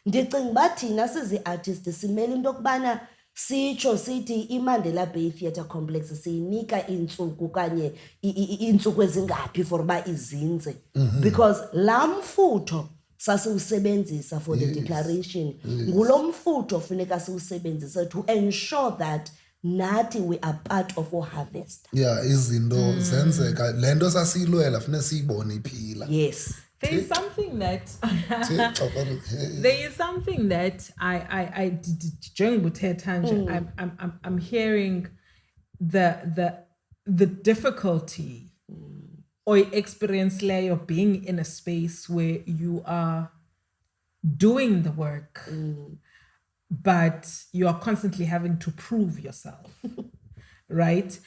Ndicinga uba thina sizi-artist simele into yokubana sitsho sithi iMandela Bay Theatre Complex siyinika iintsuku kanye iintsuku ezingaphi for uba izinze because laa mfutho sasiwusebenzisa for the declaration ngulo mfutho funeka siwusebenzise to ensure that nathi we are part of harvest. Yeah, izinto zenzeka le nto sasiyilwela funeka siyibone iphila. Yes. There is something that I'm hearing the difficulty or experience layer of being in a space where you are doing the work but you are constantly having to prove yourself. Right?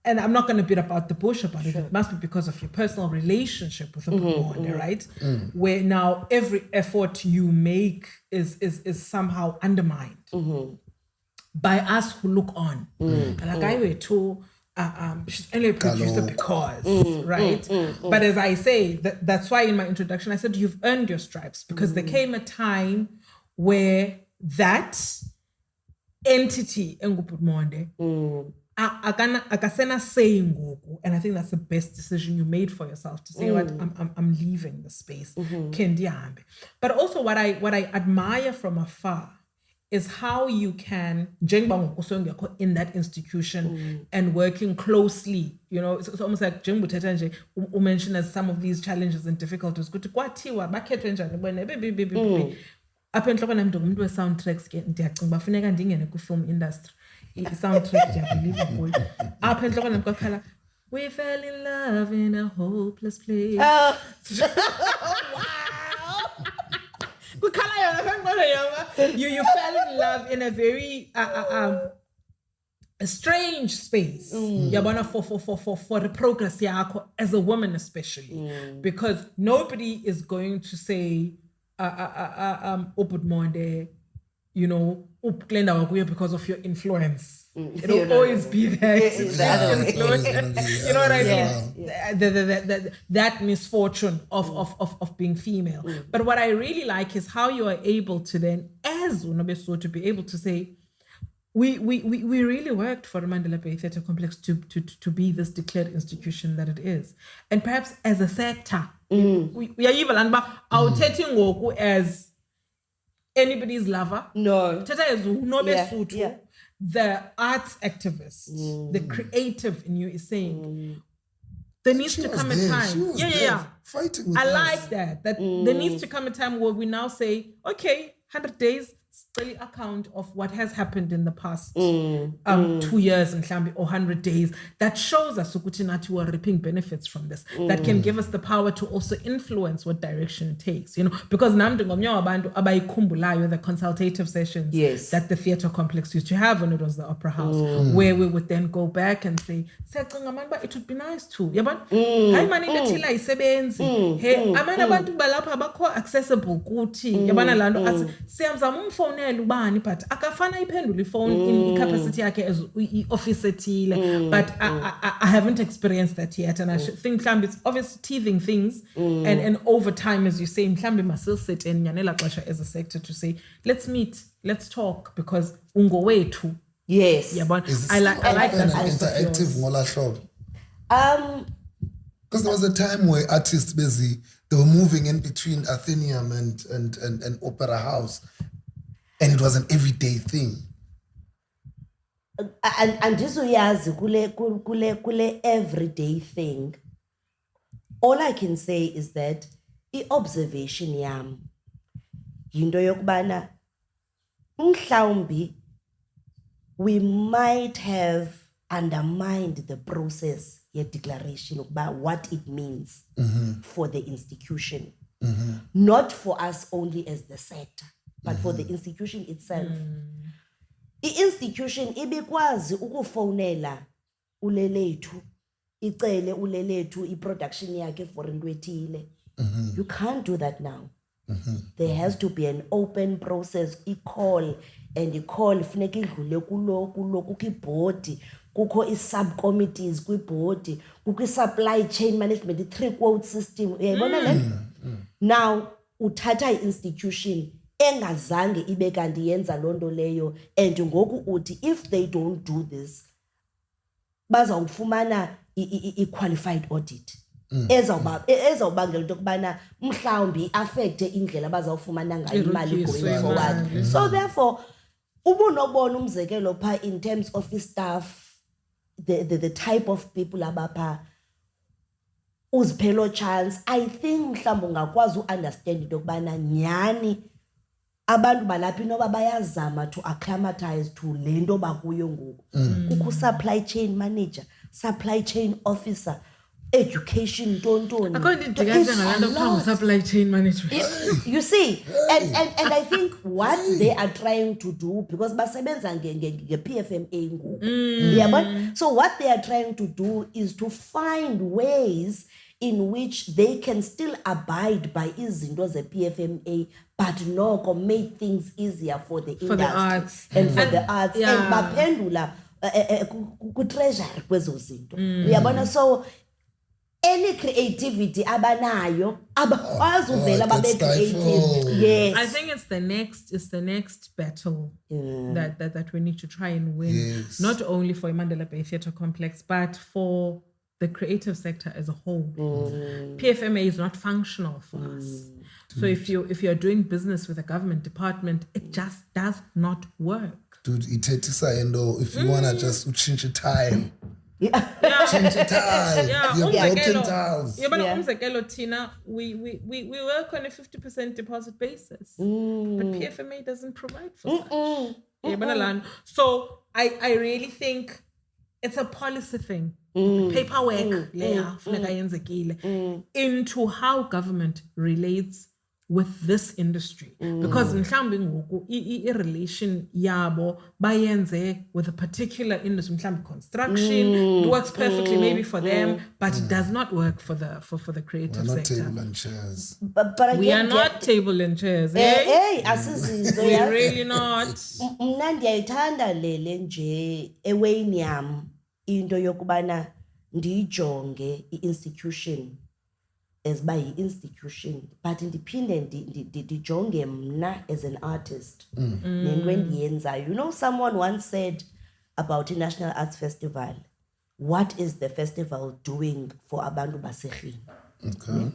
And I'm not going to beat about the bush about it. It must be because of your personal relationship with the Uphondweni, right? Where now every effort you make is somehow undermined by us who look on. Like I were told, she's only a producer because, right? But as I say, that's why in my introduction I said you've earned your stripes because there came a time where that entity Uphondweni akasena saying ngoku, and I think that's the best decision you made for yourself to say what I'm leaving the space kendihambe. But also what I admire from afar is how you can in that institution and working closely, you know, it's almost like Jenguthetha nje mentioned as some of these challenges and difficulties kuthi kwathiwa bakhethwe njani bone apha enhloko nami ngumuntu we-soundtracks ke ndiyacinga bafuneka ndingene kwi-film industry i-soundtrack ndiyabelievable apha enhloko nami kwakhala we fell in love in a hopeless place. Wow. You fell in love in a very a strange space yabona for the progress yakho as a woman especially because nobody is going to say Uphondweni, you know, because of your influence. It'll always be there. You know what I mean? Yeah. That misfortune of being female. But what I really like is how you are able to then, as Nobesuthu, to be able to say, we really worked for the Mandela Bay Theatre Complex to be this declared institution that it is. And perhaps as a sector, we are even outdating ngoku as anybody's lover. No. Teta is Nobesuthu, the arts activist, the creative in you is saying there needs to come a time. Yeah. Fighting with I us. like that. There needs to come a time where we now say, okay, 100 days, still account of what has happened in the past 2 years and or 100 days that shows us that we are reaping benefits from this, that can give us the power to also influence what direction it takes, you know, because the consultative sessions that the theatre complex used to have when it was the opera house, where we would then go back and say, it would be nice too. Accessible ufonela ubani but akafana iphendula ifone in capacity yakhe as office ethile but I haven't experienced that yet and I think mhlambi it's obviously teething things and over time as you say mhlambi must sit in yanela xesha as a sector to say let's meet, let's talk because ungowethu. Yes. Yeah, but I like that interactive ngola hlobo. Because there was a time where artists they were moving in between Athenaeum and Opera House, and it was an everyday thing. And this uyazi kule everyday thing. All I can say is that i-observation yam yinto yokubana mhlawumbi we might have undermined the process declaration about what it means for the institution. Not for us only as the sector, but for the institution itself. I-institution ibikwazi ukufonela ulelethu, icele ulelethu i-production yakhe for into ethile. You can't do that now. There has to be an open process, i-call, and i-call funeka idlule kulo kukho ibhodi, kukho i-subcommittees kwibhodi, kukho i-supply chain management, i-3-quote system. Uyayibona le? Now uthatha i-institution engazange ibe kanti yenza loo nto leyo and ngoku uthi if they don't do this bazawufumana i-qualified audit ezawubangela into yokubana mhlawumbi affecte indlela bazawufumana ngayo imali going forward. So therefore ubunobona umzekelo pha in terms of staff, the type of people abapha uziphelo chance, I think mhlawumbi ungakwazi uunderstand into yokubana nyani abantu balapha inoba bayazama to acclimatize to le nto bakuyo ngoku. Kukho supply chain manager, supply chain officer, education tontoni. Supply chain management. You see, and I think what they are trying to do, because basebenza nge-PFMA ngoku. So what they are trying to do is to find ways in which they can still abide by izinto ze-PFMA, but noko make things easier for the industry, the arts. And for the arts. And baphendula ku-treasury kwezo zinto. Uyabona, so any creativity abanayo abakwazi uvela babe creative. Yes, I think it's the next battle that we need to try and win, not only for Mandela Bay Theatre Complex but for the creative sector as a whole. PFMA is not functional for us. So if you're doing business with a government department, it just does not work. Dude, if you wanna just change a tile. Change a tile. You have broken tiles. Umzekelo Tina, we work on a 50% deposit basis. But PFMA doesn't provide for such. So I really think it's a policy thing. Paperwork into how government relates with this industry, because mhlambi ngoku i-relation yabo bayenze with a particular industry, mhlambi construction, it works perfectly maybe for them, but it does not work for the creative sector. We're not table and chairs. But we are not table and chairs. We're really not. Mna ndiyayithanda lele nje ewayini yam into yokubana ndijonge i-institution as by institution, but ndiphinde ndijonge mna as an artist nento endiyenzayo. You know, someone once said about the National Arts Festival, what is the festival doing for abantu basekhini? Okay.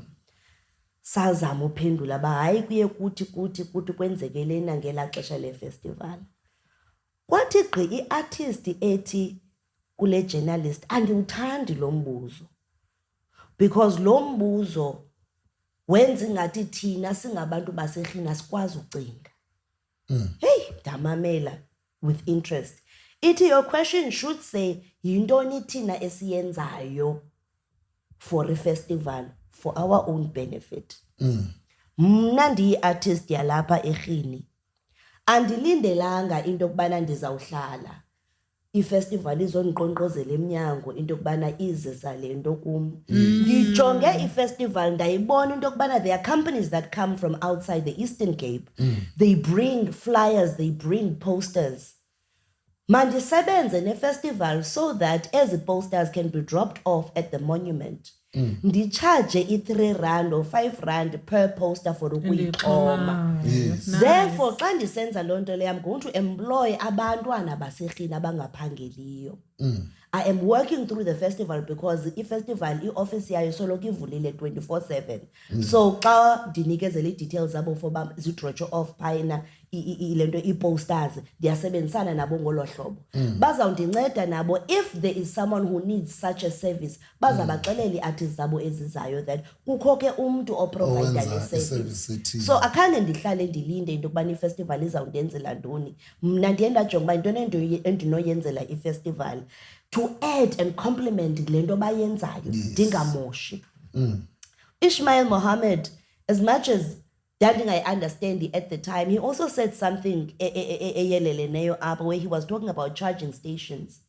Sazama uphendula ba hayi kuye kuthi kwenzeke lena ngela xesha le festival. Kwathi gqi i-artist ethi kule journalist andiwuthandi lo mbuzo, because lo mbuzo wenza ngathi thina singabantu basekhina sikwazi ucinga. Hey, damamela with interest. Your question should say yintoni thina esiyenzayo for a festival for our own benefit. Mna ndiyi-artist yalapha ekhini, andilindelanga into yokubana ndizawuhlala ifestival izonqonqozela emnyango into yokubana izisa lento kum ndijonge ifestival ndayibona into yokubana there are companies that come from outside the Eastern Cape they bring flyers, they bring posters. Mandisebenze ne-festival so that ezi posters can be dropped off at the monument. Ndicharge i-R3 or R5 per poster for ukuyixhoma. Therefore, xa ndisenza loo nto leyo, I'm going to employ abantwana baserhini abangaphangeliyo. I am working through the festival because i-festival i-office yayo soloko ivulile 24/7. So xa ndinikezela ii-details zabo for uba zidrotshe off phayana le nto ii-posters ndiyasebenzisana nabo ngolo hlobo. Bazawundinceda nabo if there is someone who needs such a service bazabaxelela ii-artists zabo ezizayo that kukho ke umntu oprovida le service. So akhange ndihlale ndilinde into yokubana ifestival izawundenzela ntoni. Mna ndiye ndajonga uba yintoni endinoyenzela ifestival to add and complement le nto bayenzayo ndingamoshi. Ishmael Mohammed, as much as Darling, I understand it at the time, he also said something up where he was talking about charging stations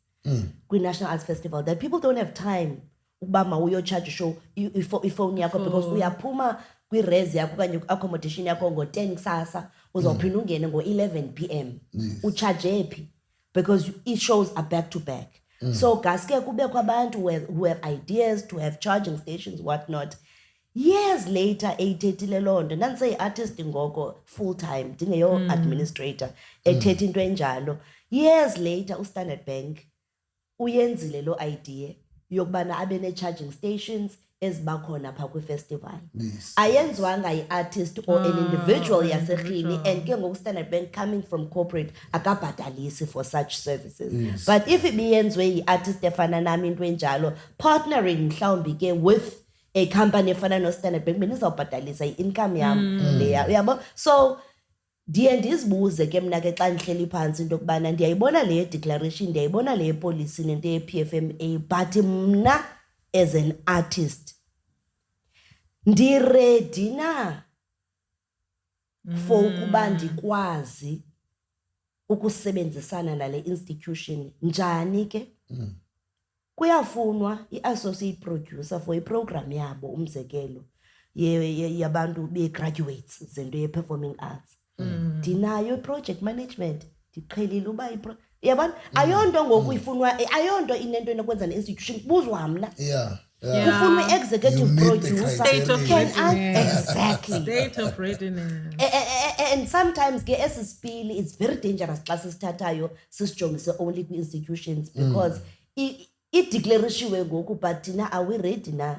with National Arts Festival, that people don't have time ubama uyo charge show ifone yakho because uyaphuma kwi-res yakho okanye accommodation yakho ngo-10 kusasa uzawuphinda ungene ngo-11 p.m. Ucharge phi because ii-shows are back to back. So gaske kubekho abantu who have ideas to have charging stations, whatnot. Years later, eyithethile loo nto ndandiseyi-artist ngoko full time ndingeyo administrator ethetha into enjalo. Years later uStandard Bank uyenzile loo idea yokubana abe ne-charging stations ezibakhona phaa kwifestival. Ayenziwanga yi-artist or an individual yaserhini, and ke ngoku Standard Bank coming from corporate akabhatalisi for such services. But if ibiyenziwe yi-artist efana nami into enjalo, partnering mhlawumbi ke with a company efana no-Standard Bank benizawubhatalisa i-income yam leya, uyabo. So ndiye ndizibuze ke mna ke xa ndihleli phantsi into yokubana ndiyayibona le declaration, ndiyayibona le policy nento ye-PFMA, but mna as an artist ndiredi na for ukuba ndikwazi ukusebenzisana nale institution njani ke. Kuyafunwa i-associate producer for iprogram yabo, umzekelo yabantu be-graduates zento ye-performing arts. Ndinayo i-project management, ndiqhelile uba yabona ayonto ngoku ifunwa, ayonto inento enokwenza ne-institution kubuzwa mna. Kufunwa i-executive producer. Exactly. State of readiness. And sometimes ke esisipili it's very dangerous xa sisithathayo sisijongise only kwi-institutions because ideclarishiwe ngoku, but thina are we ready na?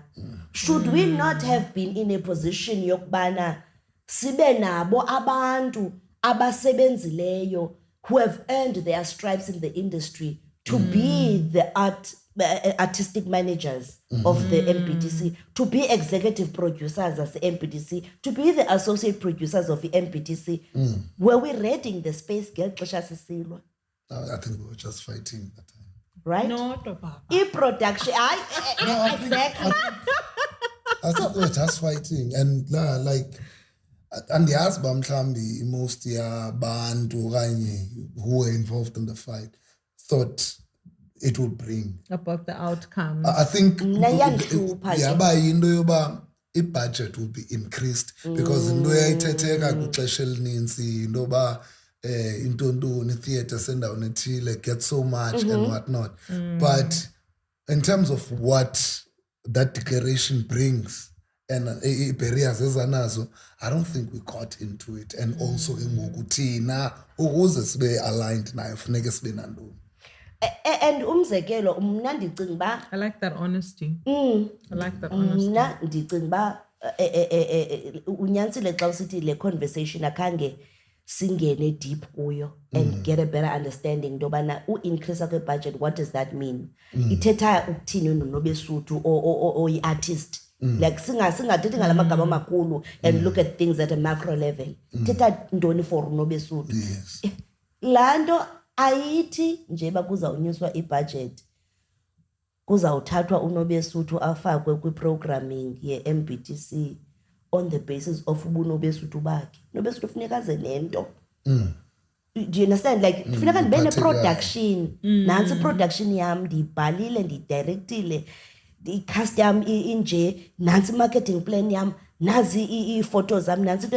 Should we not have been in a position yokubana sibe nabo abantu abasebenzileyo who have earned their stripes in the industry to be the artistic managers of the MPTC, to be executive producers as the MPTC, to be the associate producers of the MPTC? Were we ready in the space? I think we were just fighting that time. Right? Not Papa. Production. Exactly. I think we were just fighting, and like, and the husband mhlambi most bantu kanye who were involved in the fight thought it would bring About the outcome. I think yaba yinto yoba i-budget would be increased because into yayithetheka kwixesha elininzi into yoba into ntoni theatre sendaweni ethile get so much and whatnot. But in terms of what that declaration brings and barriers ezanazo, I don't think we got into it. And also ke ngoku thina ukuze sibe aligned nayo funeke sibe nantoni. And umzekelo mna ndicinga ba I like that honesty. I like that honesty. Mna ndicinga ba unyanisile xa usithi le conversation akhange singene deep kuyo and get a better understanding ndobana u-increase kwe-budget, what does that mean? Ithetha ukuthini Nobesuthu or i-artist? Like singathethi ngala magama amakhulu and look at things at a macro level. Thetha ntoni for Nobesuthu? Yes. Laa nto ayithi njeba kuzawunyuswa i-budget kuzawuthathwa uNobesuthu afakwe kwi-programming ye-MBTC on the basis of ubunobesuthu bakhe. Nobesuthu funeka aze nento. Do you understand? Like, funeka ndibe uphathekayo. production. Nansi production yam, ndiyibhalile, ndidirectile. I-cast yam inje, nansi marketing plan yam, nazi i-photos zam, nansi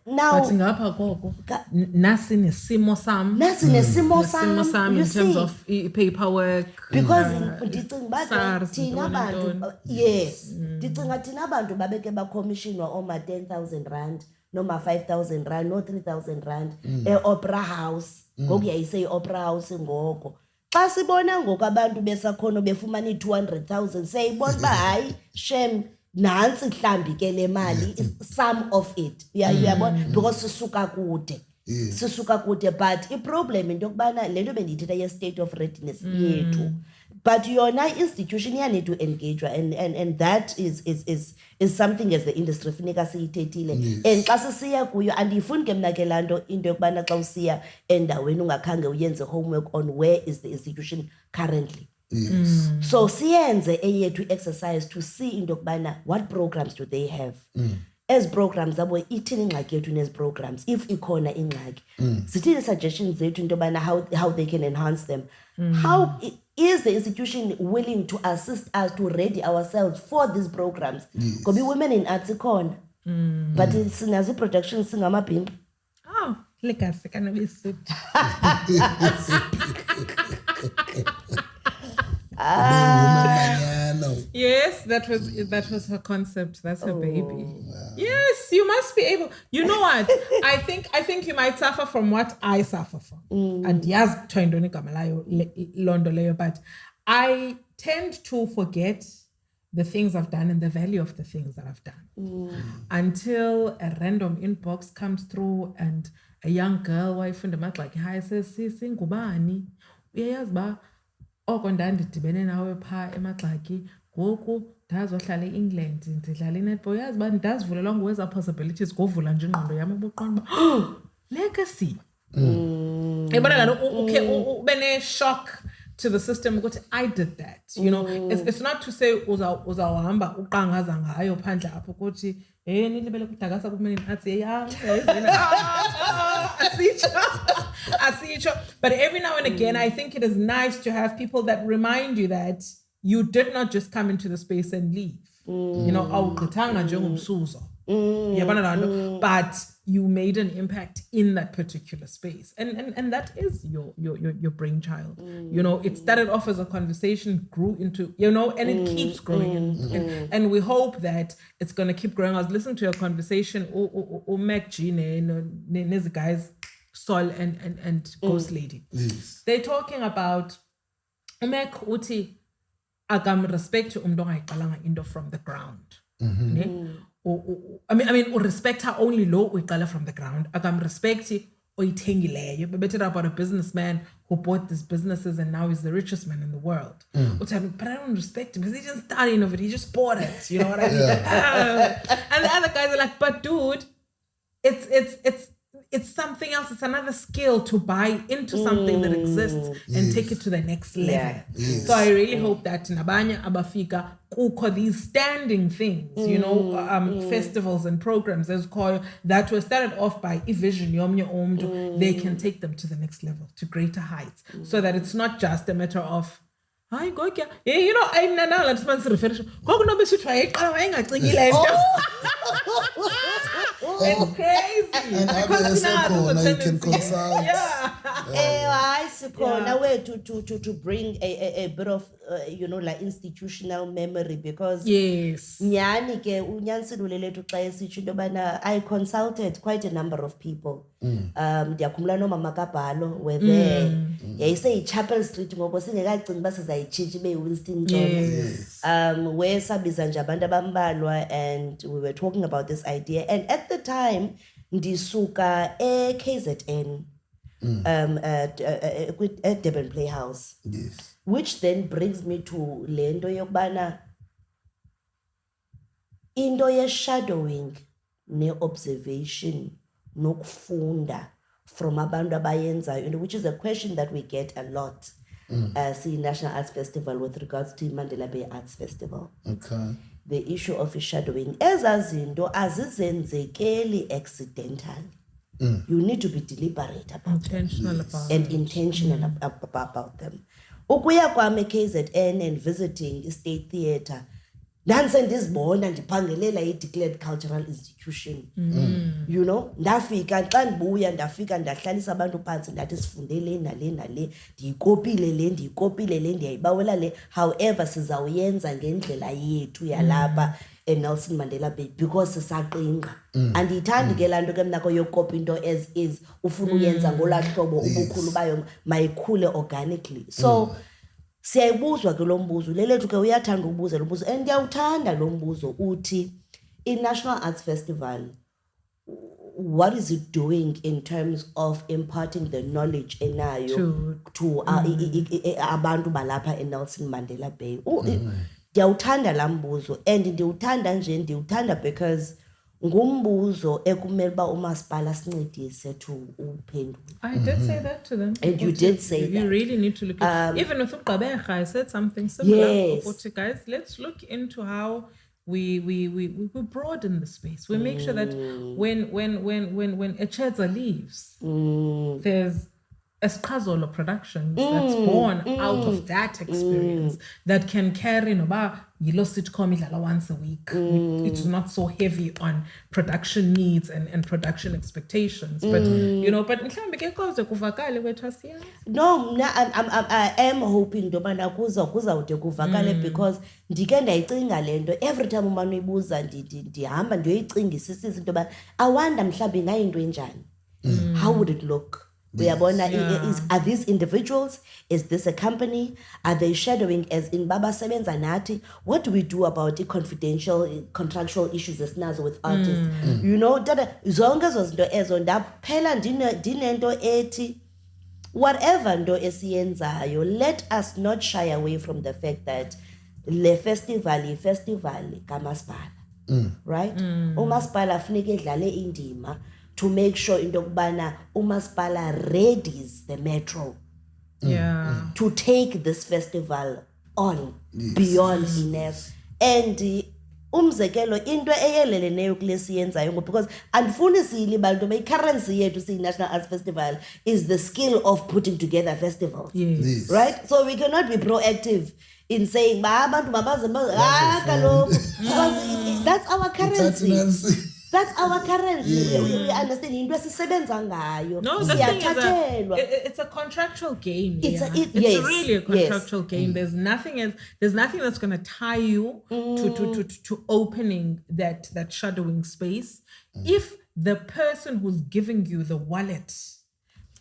now. But ngapha koko nasi nesimo sam. Nasi nesimo Nesimo sam you in terms see? of paperwork. Because ndicinga uba SARS, thina ntoni. bantu yes ndicinga thina bantu babeke bakomishinwa oma 10,000 rand noma 5,000 rand no 3,000 rand e-opera house ngoku yayise i-opera house ngoko xa sibona ngoku abantu besakhona befumana i-200,000 siyayibona uba hayi shem nantsi mhlambi ke le mali some of it uyabona because sisuka kude sisuka kude but iproblem into yokubana le nto bendiyithetha ye-state of readiness yethu but yona institution need to engage and that is something as the industry funeka siyithethile and xa sisiya kuyo andiyifuni ke mna ke laa nto into yokubana xa usiya endaweni ungakhange uyenze homework on where is the institution currently. Yes. So siyenze eyethu exercise to see into yokubana what programs do they have. As programs zabo ithini ingxaki yethu nezi programs if ikhona ingxaki. Zithini suggestions zethu into yokubana how they can enhance them. How is the institution willing to assist us to ready ourselves for these programs? Ngoba women in arts ikhona. But sinazi productions singamabhinqa. Oh, legacy kana bisuit. Yes, that was her concept. That's her baby. Wow. Yes, you must be able. You know what? I think you might suffer from what I suffer from. And yes, but I tend to forget the things I've done and the value of the things that I've done until a random inbox comes through and a young girl, wife and the like, hi, says, "Sisi ngubani? Uyayazi ba oko ndandidibene nawe pha emaxaki ngoku ndazohlala eEngland ndidlala inetball yazi ba ndazivulelwa ngoweza possibilities govula nje ingqondo yami ubuqonda ba legacy ebona lana okay ube ne shock to the system ukuthi I did that, you know. It's not to say uzawuhamba uqangaza ngayo phandle apho ukuthi nilibele kudakasa kumini athi asitsho. But every now and again I think it is nice to have people that remind you that you did not just come into the space and leave. You know, awugqithanga njengomsuzo. But you made an impact in that particular space, and that is your brainchild. You know, it started off as a conversation, grew into, you know, and it keeps growing, and we hope that it's going to keep growing. I was listening to a conversation Mac Gene and these guys Sol and Ghost Lady. Yes. They're talking about Mac uti agam respect umntu ongayiqalanga into from the ground. I mean, respect her only low uyiqala from the ground. Agam respect oyithengileyo. But better about a businessman who bought these businesses and now is the richest man in the world. But I don't respect him because he just started of it. He just bought it. You know what I mean? And the other guys are like, but dude, it's something else. It's another skill to buy into something that exists and take it to the next level. Yes. So I really hope that nabanya abafika kuko these standing things, you know, festivals and programs as called that were started off by Vision Yomnya Omdo, they can take them to the next level, to greater heights, so that it's not just a matter of hi go kya. You know, I'm now let's refer to Nobesuthu Rayi. It's crazy. And others you can consult. I suppose to bring a bit of you know, like institutional memory, because yes, I consulted quite a number of people. Ndiyakhumula nomama kaBhalo were there. Yayise iChapel Street ngoba singekacingi base sayichinja ibe Winston Jones. Where sabiza nje abantu abambalwa, and we were talking about this idea, and at the time ndisuka KZN at Durban Playhouse. Yes. Which then brings me to lendo yokubana into ye shadowing ne observation nokufunda from abantu abayenzayo, which is a question that we get a lot. See National Arts Festival with regards to Mandela Bay Arts Festival. Okay. The issue of shadowing ezazinto azizenzekeli accidental. You need to be deliberate about Intentional about and intentional about them. Ukuya kwami KZN and visiting i-State Theatre, ndanse ndizibona ndiphangelela i-declared cultural institution. You know, ndafika xa ndibuya ndahlalisa abantu phansi ndathi sifunde le nale ndiyikopile le ndiyayibawela le, however sizawuyenza ngendlela yethu yalapha eNelson Mandela Bay because sisaqinqa. Andiyithandi ke laa nto ke mnako yokopa into as is ufuna uyenza ngolaa hlobo ubukhulu bayo mayikhule organically. So siyayibuzwa ke lo mbuzo lelethu ke uyathanda ubuza lo mbuzo and ndiyawuthanda lo mbuzo uthi i-National Arts Festival, what is it doing in terms of imparting the knowledge enayo to abantu balapha eNelson Mandela Bay? Ndiyawuthanda laa mbuzo and ndiwuthanda because ngumbuzo ekumele uba umasipala sincedise to uphendula. I did say that to them. And you did say that. You really need to look at even with Ugqaberha, I said something similar. Yes. Guys, let's look into how we broaden the space. We make sure that when Echedza leaves, there's Esqazolo Productions that's born out of that experience that can carry yilo sitcom idlala once a week. It's not so heavy on production needs and production expectations. But but mhlawumbe ke koze kuvakale kwethu asiya. No, I am hoping dobana kuzawude kuvakale because ndike ndayicinga lento every time umane uyibuza ndihamba ndiyoyicingisisa into ba awanda mhlawumbe ingayinto enjani. How would it look? Are these individuals? Is this a company? Are they shadowing as in Baba Sebenza Nati? What do we do about the confidential contractual issues esinazo with artists? You know, zonke zozinto ezo ndaphela ndinento ethi whatever ndo esiyenzayo, let us not shy away from the fact that le festival kamasipala. Right? Umasipala funeka edlale indima to make sure into kubana umasipala readies the metro to take this festival on beyond enough. And umzekelo into eyeleleneyo kule siyenzayo because andifuni siyilibala into i-currency yethu siyi-National Arts Festival is the skill of putting together festivals. Yes. Right? So we cannot be proactive in saying abantu mabaze kaloku because that's our currency. That's our currency. We understand into esisebenza ngayo. No, the thing is it's a contractual game. It's really a contractual game. There's nothing else. There's nothing that's going to tie you to opening that shadowing space. If the person who's giving you the wallet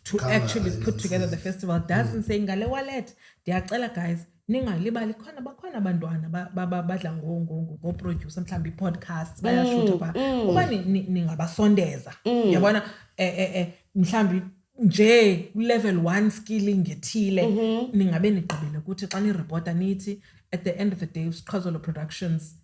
to actually put together the festival doesn't say ngale wallet, ndiyacela guys ningalibali bakhona abantwana badla ngo-produce mhlawumbe i-podcasts bayashuta pha uba ningabasondeza yabona mhlawumbe nje level 1 skilling ethile ningabe niqabile ukuthi xa nireport nithi at the end of the day uSiqhazolo Productions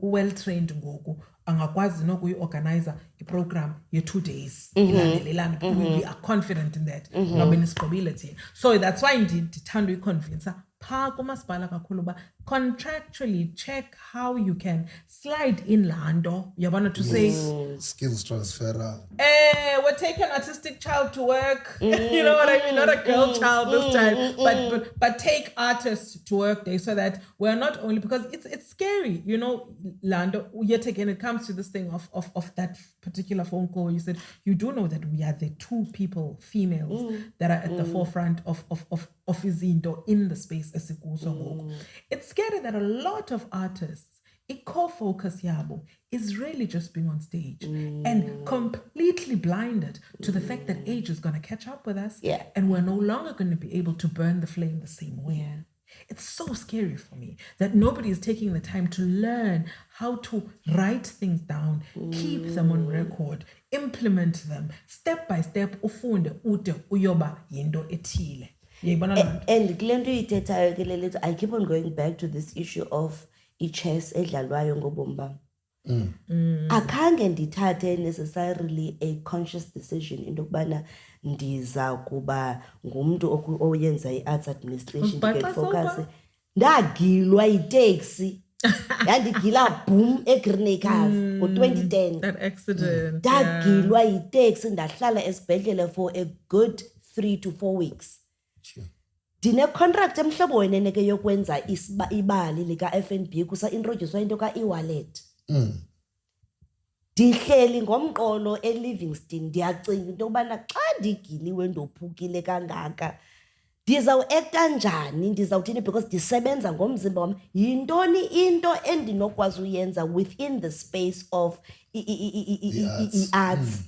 well trained ngoku angakwazi nokuyi-organizer i-program ye-2 days ilandelelana. We are confident in that ngoba nisiqobile thina. So that's why ndithanda uyiconvince phaa kumasipala kakhulu uba contractually check how you can slide in laa nto yabona to say skills transfer. We're taking an artistic child to work. You know what I mean? Not a girl child this time, but take artists to work there so that we're not only, because it's scary, Lando, yet again it comes to this thing of that particular phone call where you said you do know that we are the 2 people, females, that are at the forefront of izinto in the space esikuso. It's scary that a lot of artists, core focus yabo is really just being on stage and completely blinded to the fact that age is going to catch up with us and we're no longer going to be able to burn the flame the same way. It's so scary for me that nobody is taking the time to learn how to write things down, keep them on record, implement them step by step, ufunde ute uyoba yinto ethile. And I keep on going back to this issue of i-chess edlalwayo ngobomi bam. Akhange ndithathe necessarily a conscious decision into kubana ndiza kuba ngumntu oyenza i-arts administration ndike focus. Ndagilwa itaxi yandigila boom eGreenacres ngo-2010 That accident. ndagilwa yiteksi ndahlala esibhedlele for a good 3 to 4 weeks. Ndine-contract emhlobo wenene ke yokwenza ibali lika-FNB kusa-introducewa into ka-e-wallet. Ndihleli ngomqolo eLivingston ndiyacinga into yobana xa ndigiliwe ndophukile kangaka ndizawuekta njani, ndizawuthini, because ndisebenza ngomzimba wam. Yintoni into endinokwazi uyenza within the space of i-arts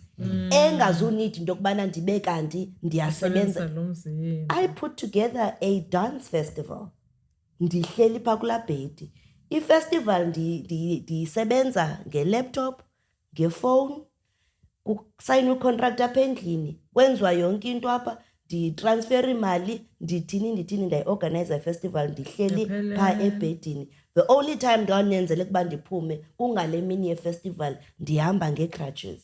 engazunidi into yokubana ndibe kanti ndiyasebenza. I put together a dance festival. Ndihleli phaa kulaa bhedi. I-festival ndisebenza nge-laptop, ngefowuni, kusayinwa ucontract apha endlini, kwenziwa yonke into apha, nditransfera imali, ndithini ndayi-organize festival ndihleli phaa ebhedini. The only time ndawunyanzeleka ukuba ndiphume kungale mini ye-festival ndihamba nge-crutches.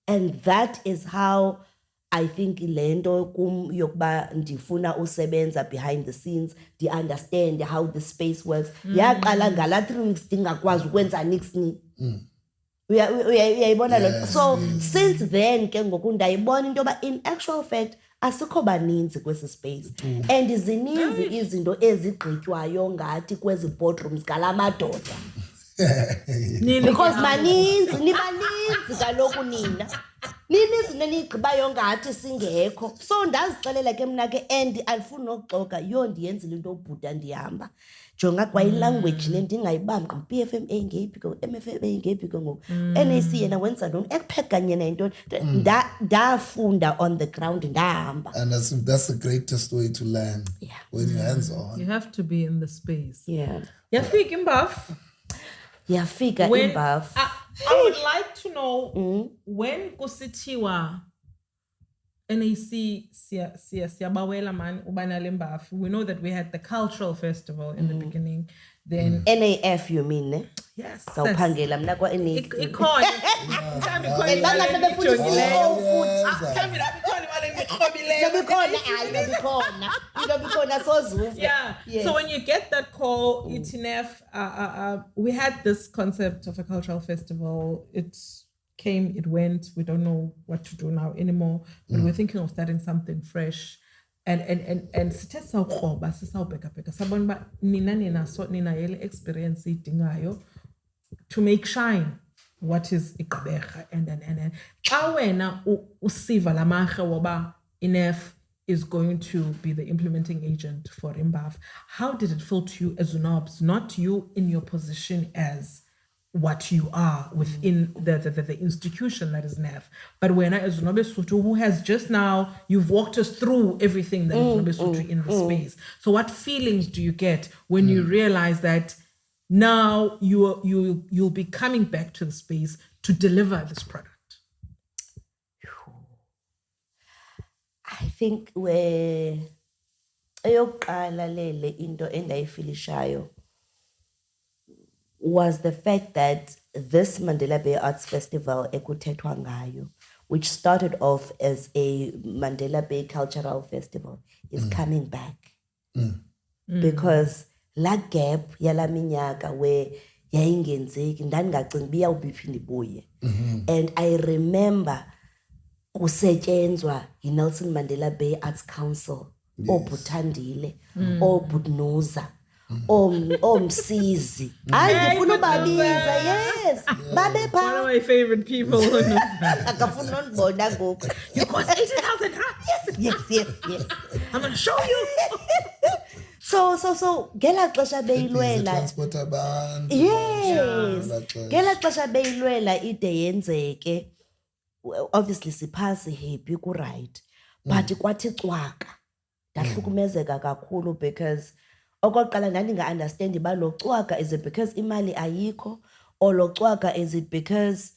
And that is how I think le nto kum yokuba ndifuna usebenza behind the scenes, ndi-understand how the space works. Yaqala ngala 3 weeks ndingakwazi ukwenza nixni. Uyayibona lo. So since then ke ngoku ndayibona into yoba in actual fact asikho baninzi kwesi space, and zininzi izinto ezigqitywayo ngathi kwezi boardrooms ngala madoda. Because nibaninzi kaloku nina izinto eniyigqibayo ngathi singekho. So ndazixelela ke mna ke, and andifuni nokuxoka, ndiyenzile into yobhuda ndihamba jonga kwa ilanguage le ndingayibambi, PFMA ngeyiphi ke, MFA ngeyiphi ke ngoku, NAC yena wenza ntoni, ekuphet kanye nayintoni. Ndafunda on the ground, ndahamba. And that's the greatest way to learn, when you're hands on. You have to be in the space. Yafika imbaf. Yafika imbaf. I would like to know when kusithiwa NAC siyabawela man ubana lembaf. We know that we had the cultural festival in the beginning. Then NAF you mean, ne? Yes. Sawuphangela mna kwa NAC. Ikhona. So when you get that call, ETNF, we had this concept of a cultural festival. It came, it went. We don't know what to do now anymore. But we're thinking of starting something fresh. And sithe sawukroba sisawubheka sabona uba nina yele experience idingayo to make shine what is igqibeka. And xa wena usiva lamarhe woba INEF is going to be the implementing agent for MBAF, how did it feel to you as Nobs, not you in your position as what you are within the institution that is NEF, but when as Nobesuthu, who has just now, you've walked us through everything that is Nobesuthu in the space. So what feelings do you get when you realize that now you'll be coming back to the space to deliver this product? I think eyokuqala lele into endayifilishayo was the fact that this Mandela Bay Arts Festival ekuthethwa ngayo, which started off as a Mandela Bay Cultural Festival, is coming back. Because la gap yala minyaka where yayingenzeki ndangacinga biyawubiphinde ibuye. And I remember kusetyenzwa yiNelson Mandela Bay Arts Council, oButhandile, oBudnoza, Msizi. Andifuna ubabiza, yes. Babe pha. One of my favorite people. Akafuna nokubona ngoku. You cost 80,000, huh? Yes. I'm going to show you. So ngela xesha beyilwela. Transport abantu. Yes. Ngela xesha beyilwela ide yenzeke. Obviously siphasi happy ku right, but kwathi cwaka ndahlukumezeka kakhulu because okokuqala ndandinga understand ba lo cwaka is it because imali ayikho, or lo cwaka is it because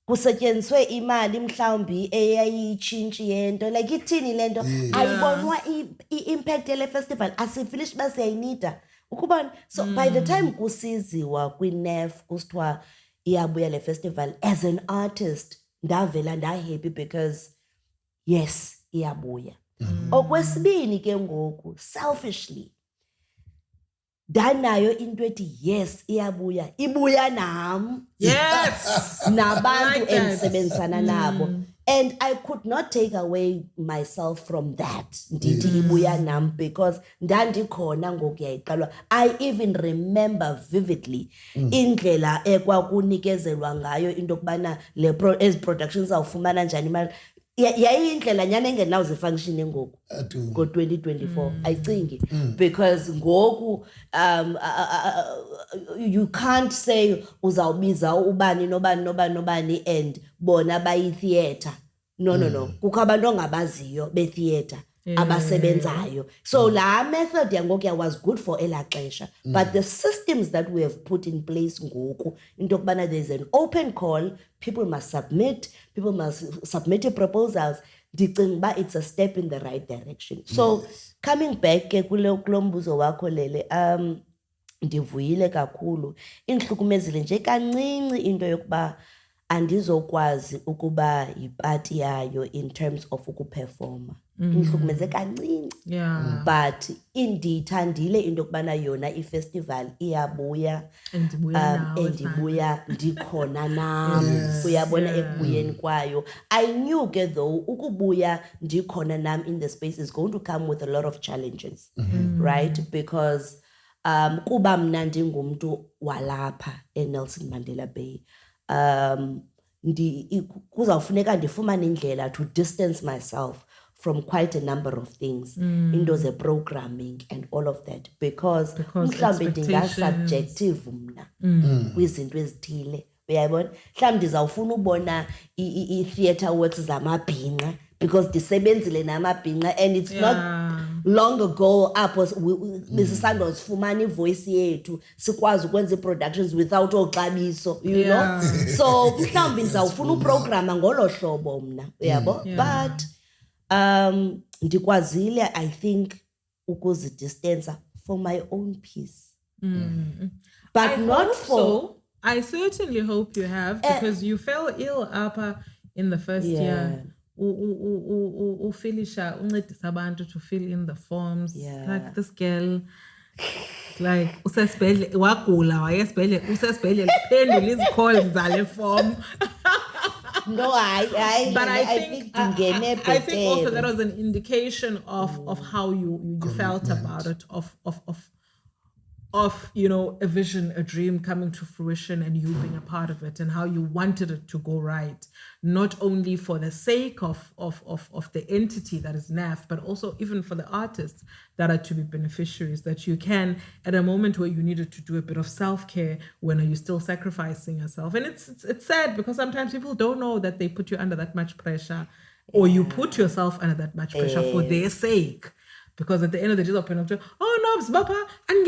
kusetyenziswe imali mhlawumbi eyayitshintshi yento, like ithini lento ayibonwa impact le festival asifinish basiyayinida ukuba. So by the time kusiziwa kwiNEF kusithiwa iyabuya le festival, as an artist ndavela ndahappy because yes iyabuya. Okwesibini ke ngoku selfishly Danayo into ethi yes ibuya nam. Yes. Nabantu endisebenzisana nabo. And I could not take away myself from that. Ndithi ibuya nam because ndandikhona ngoku yayiqalwa. I even remember vividly indlela ekwakunikezelwa ngayo into kubana as productions awufumana njani imali. Yayindlela nyana engenawuze function ngoku go 2024 I think because ngoku you can't say uzawubiza ubani nobani and bona bayi theater no kukho abantu ongabaziyo be theater abasebenzayo so la method yangoku was good for ela xesha but the systems that we have put in place ngoku into kubana there's an open call, people must submit proposals. Ndicinga uba it's a step in the right direction. So coming back ke kulo mbuzo wakho lele ndivuyile kakhulu inhlukumezile nje kancinci into yokuba andizokwazi ukuba yipati yayo in terms of ukuperforma. Inhlukumeze kancinci but indiyithandile into kubana yona ifestival iyabuya endibuya ndikhona nam uyabona ekubuyeni kwayo. I knew ke though ukubuya ndikhona nam in the space is going to come with a lot of challenges right because kuba mna ndingumntu walapha eNelson Mandela Bay kuzawufuneka ndifumane indlela to distance myself from quite a number of things into the programming and all of that because mhlawumbe ndingasubjective mna kwizinto ezithile uyayibona mhlawumbe ndizawufuna ubona i-theatre works zamabhinqa because ndisebenzile namabhinqa and it's not long ago apho besisandozifumana ivoice yethu sikwazi ukwenza i-productions without oxabiso you know so mhlawumbe ndizawufuna uprograma ngolo hlobo mna uyabo but ndikwazile I think ukuzidistance for my own peace but I not for so. I certainly hope you have because you fell ill in the first year. Ufilisha uncedisa abantu to fill in the forms like this girl like usesibhedle wagula wayesibhedle usesibhedle phendula izicalls zale form. No, but I think also that was an indication of how you felt about it, of you know, a vision, a dream coming to fruition and you being a part of it and how you wanted it to go right, not only for the sake of the entity that is NAF, but also even for the artists that are to be beneficiaries, that you can, at a moment where you needed to do a bit of self-care, when are you still sacrificing yourself? And it's sad because sometimes people don't know that they put you under that much pressure or you put yourself under that much pressure for their sake. Because at the end of the day, open up to, oh no, Bapa, and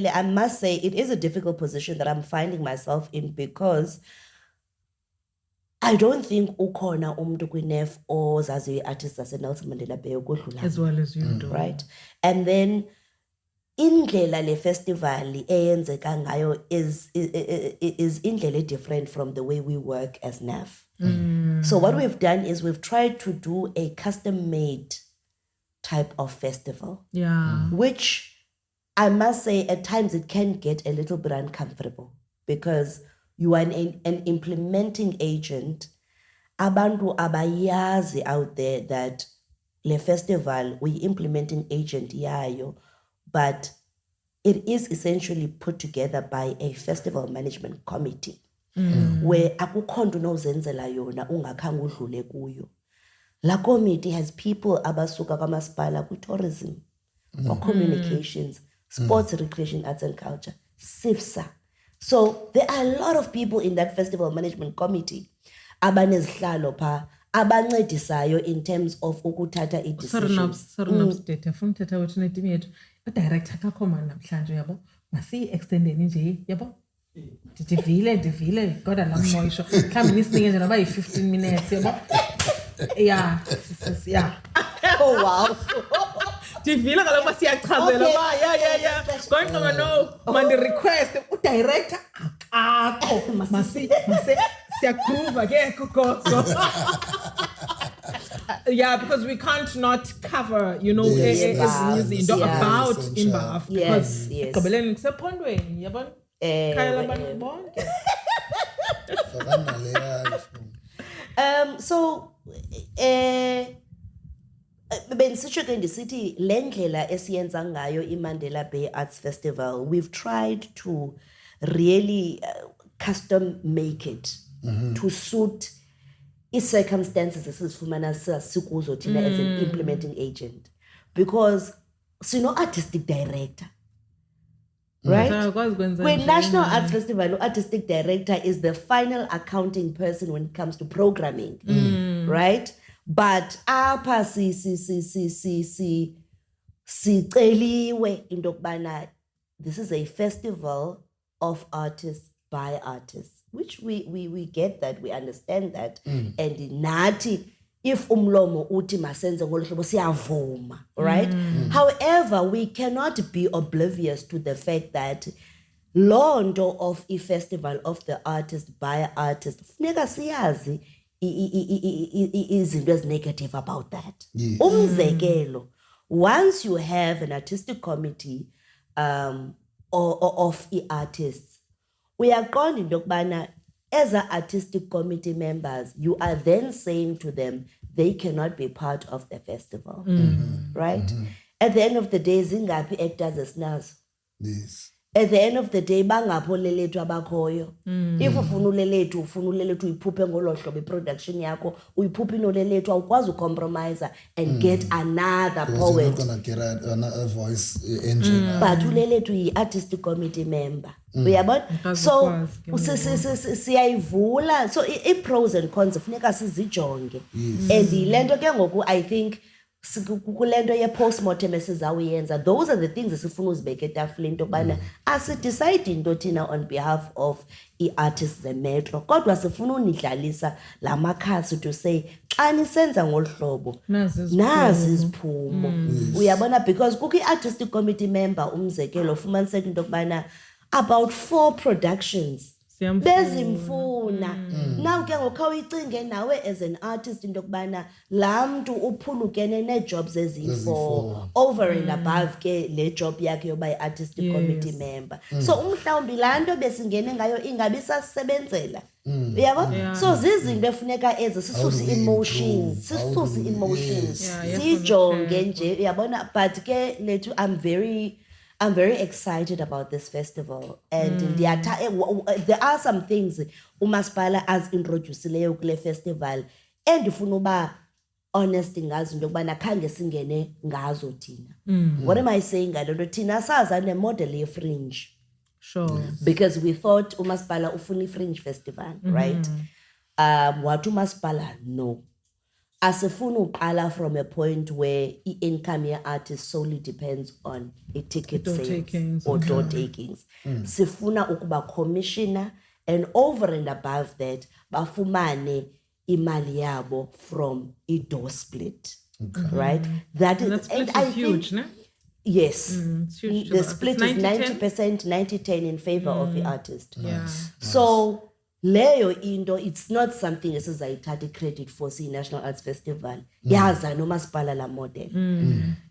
I must say it is a difficult position that I'm finding myself in because I don't think ukhona umntu kwi-NEF or zazi artists ase-Nelson Mandela Bay as well as you do, right? And then indlela le festival eyenzeka ngayo is indlela different from the way we work as NAF. So what we've done is we've tried to do a custom-made type of festival, which I must say at times it can get a little bit uncomfortable because you are an implementing agent. Abantu abayazi out there that le festival we implementing agent yayo, but it is essentially put together by a festival management committee. Where akukho nto unozenzela yona ungakhange udlule kuyo. La committee has people abasuka kwamasipala ku-tourism, for communications, sports, recreation, arts and culture, SIFSA. So there are a lot of people in that festival management committee abanezihlalo pha abancedisayo in terms of ukuthatha i-decisions. Thetha wethu netim yethu udirector kakho mani namhlanje yabo masiyi-extendeni nje yabo ndivile kodwa laa moyisho mhlawumbi nisinike nje noba yi-15 minutes yabo yeah Oh wow. ndivile kaloku uba siyachazela uba ngonkqoba no mandi-request udirector akakho siyagrova ke kugogo Yeah, because we can't not cover, you know, Yes, about MBAF. Yes, yes. Ekugqibeleni kusephondweni, yabona? Khaya labantu bonke. So bensitsho ke ndisithi le ndlela esiyenza ngayo iMandela Bay Arts Festival, we've tried to really custom make it to suit i-circumstances esizifumana sikuzo thina as an implementing agent, because sino-artistic director, right? When National Arts Festival, artistic director is the final accounting person when it comes to programming, right? But apha siceliwe into yokubana this is a festival of artists by artists, which we get that, we understand that, and nathi if umlomo uthi masenze ngolu hlobo siyavuma, right? However, we cannot be oblivious to the fact that lonto of a festival of the artist by artist funeka siyazi izinto negative about that. Umzekelo, once you have an artistic committee of artists, uyaqonda into yokubana as artistic committee members, you are then saying to them they cannot be part of the festival, right? At the end of the day, zingaphi actors esinazo? Yes. At the end of the day, bangapho lelethu abakhoyo. If ufuna ulelethu uyiphuphe ngolo hlobo production yakho, uyiphuphe inolelethu awukwazi ucompromise and get another poet. You're not going to get a voice engine. But ulelethu yi-artistic committee member. Uyabona? So siyayivula. So i-pros and cons funeka sizijonge. And lento ke ngoku I think kulento ye-postmortem esizawuyenza, those are the things esifuna uzibeke etafuleni into yokubana asidecide into thina on behalf of i-artists zemetro, kodwa sifuna unidlalisa la makhasi to say xa nisenza ngolu hlobo nazi iziphumo. Uyabona, because kukho i-artistic committee member umzekelo ufumaniseka into yokubana about 4 productions bezimfuna. Now ke ngokho uyicinge nawe as an artist into yokubana laa mntu uphulukene nee-jobs eziyi-4 over and above ke le job yakhe yoba yi-artistic committee member. So umhlawumbi laa nto besingene ngayo ingabi sasisebenzela. Uyabo? So zizinto efuneka ezi sisuse emotions, sijonge nje, uyabona. But ke lethu I'm very excited about this festival, and there are some things umasipala as introducileyo kule festival and ufuna uba honest ngazo into yokubana khange singene ngazo thina. What am I saying ngalo nto? Thina saza ne-model ye-fringe. Sure. Because we thought umasipala ufuna i-fringe festival, right? Wathi umasipala no. Asifuna uqala from a point where income ye-artist solely depends on a ticket sales or door takings. Sifuna ukuba commissioner, and over and above that bafumane imali yabo from a door split, right? That's huge, no? Yes, it's huge. The split is 90%, 90-10 in favor of the artist. Nice. So leyo into, it's not something esizayithatha credit for National Arts Festival. Yaza nomasipala la model.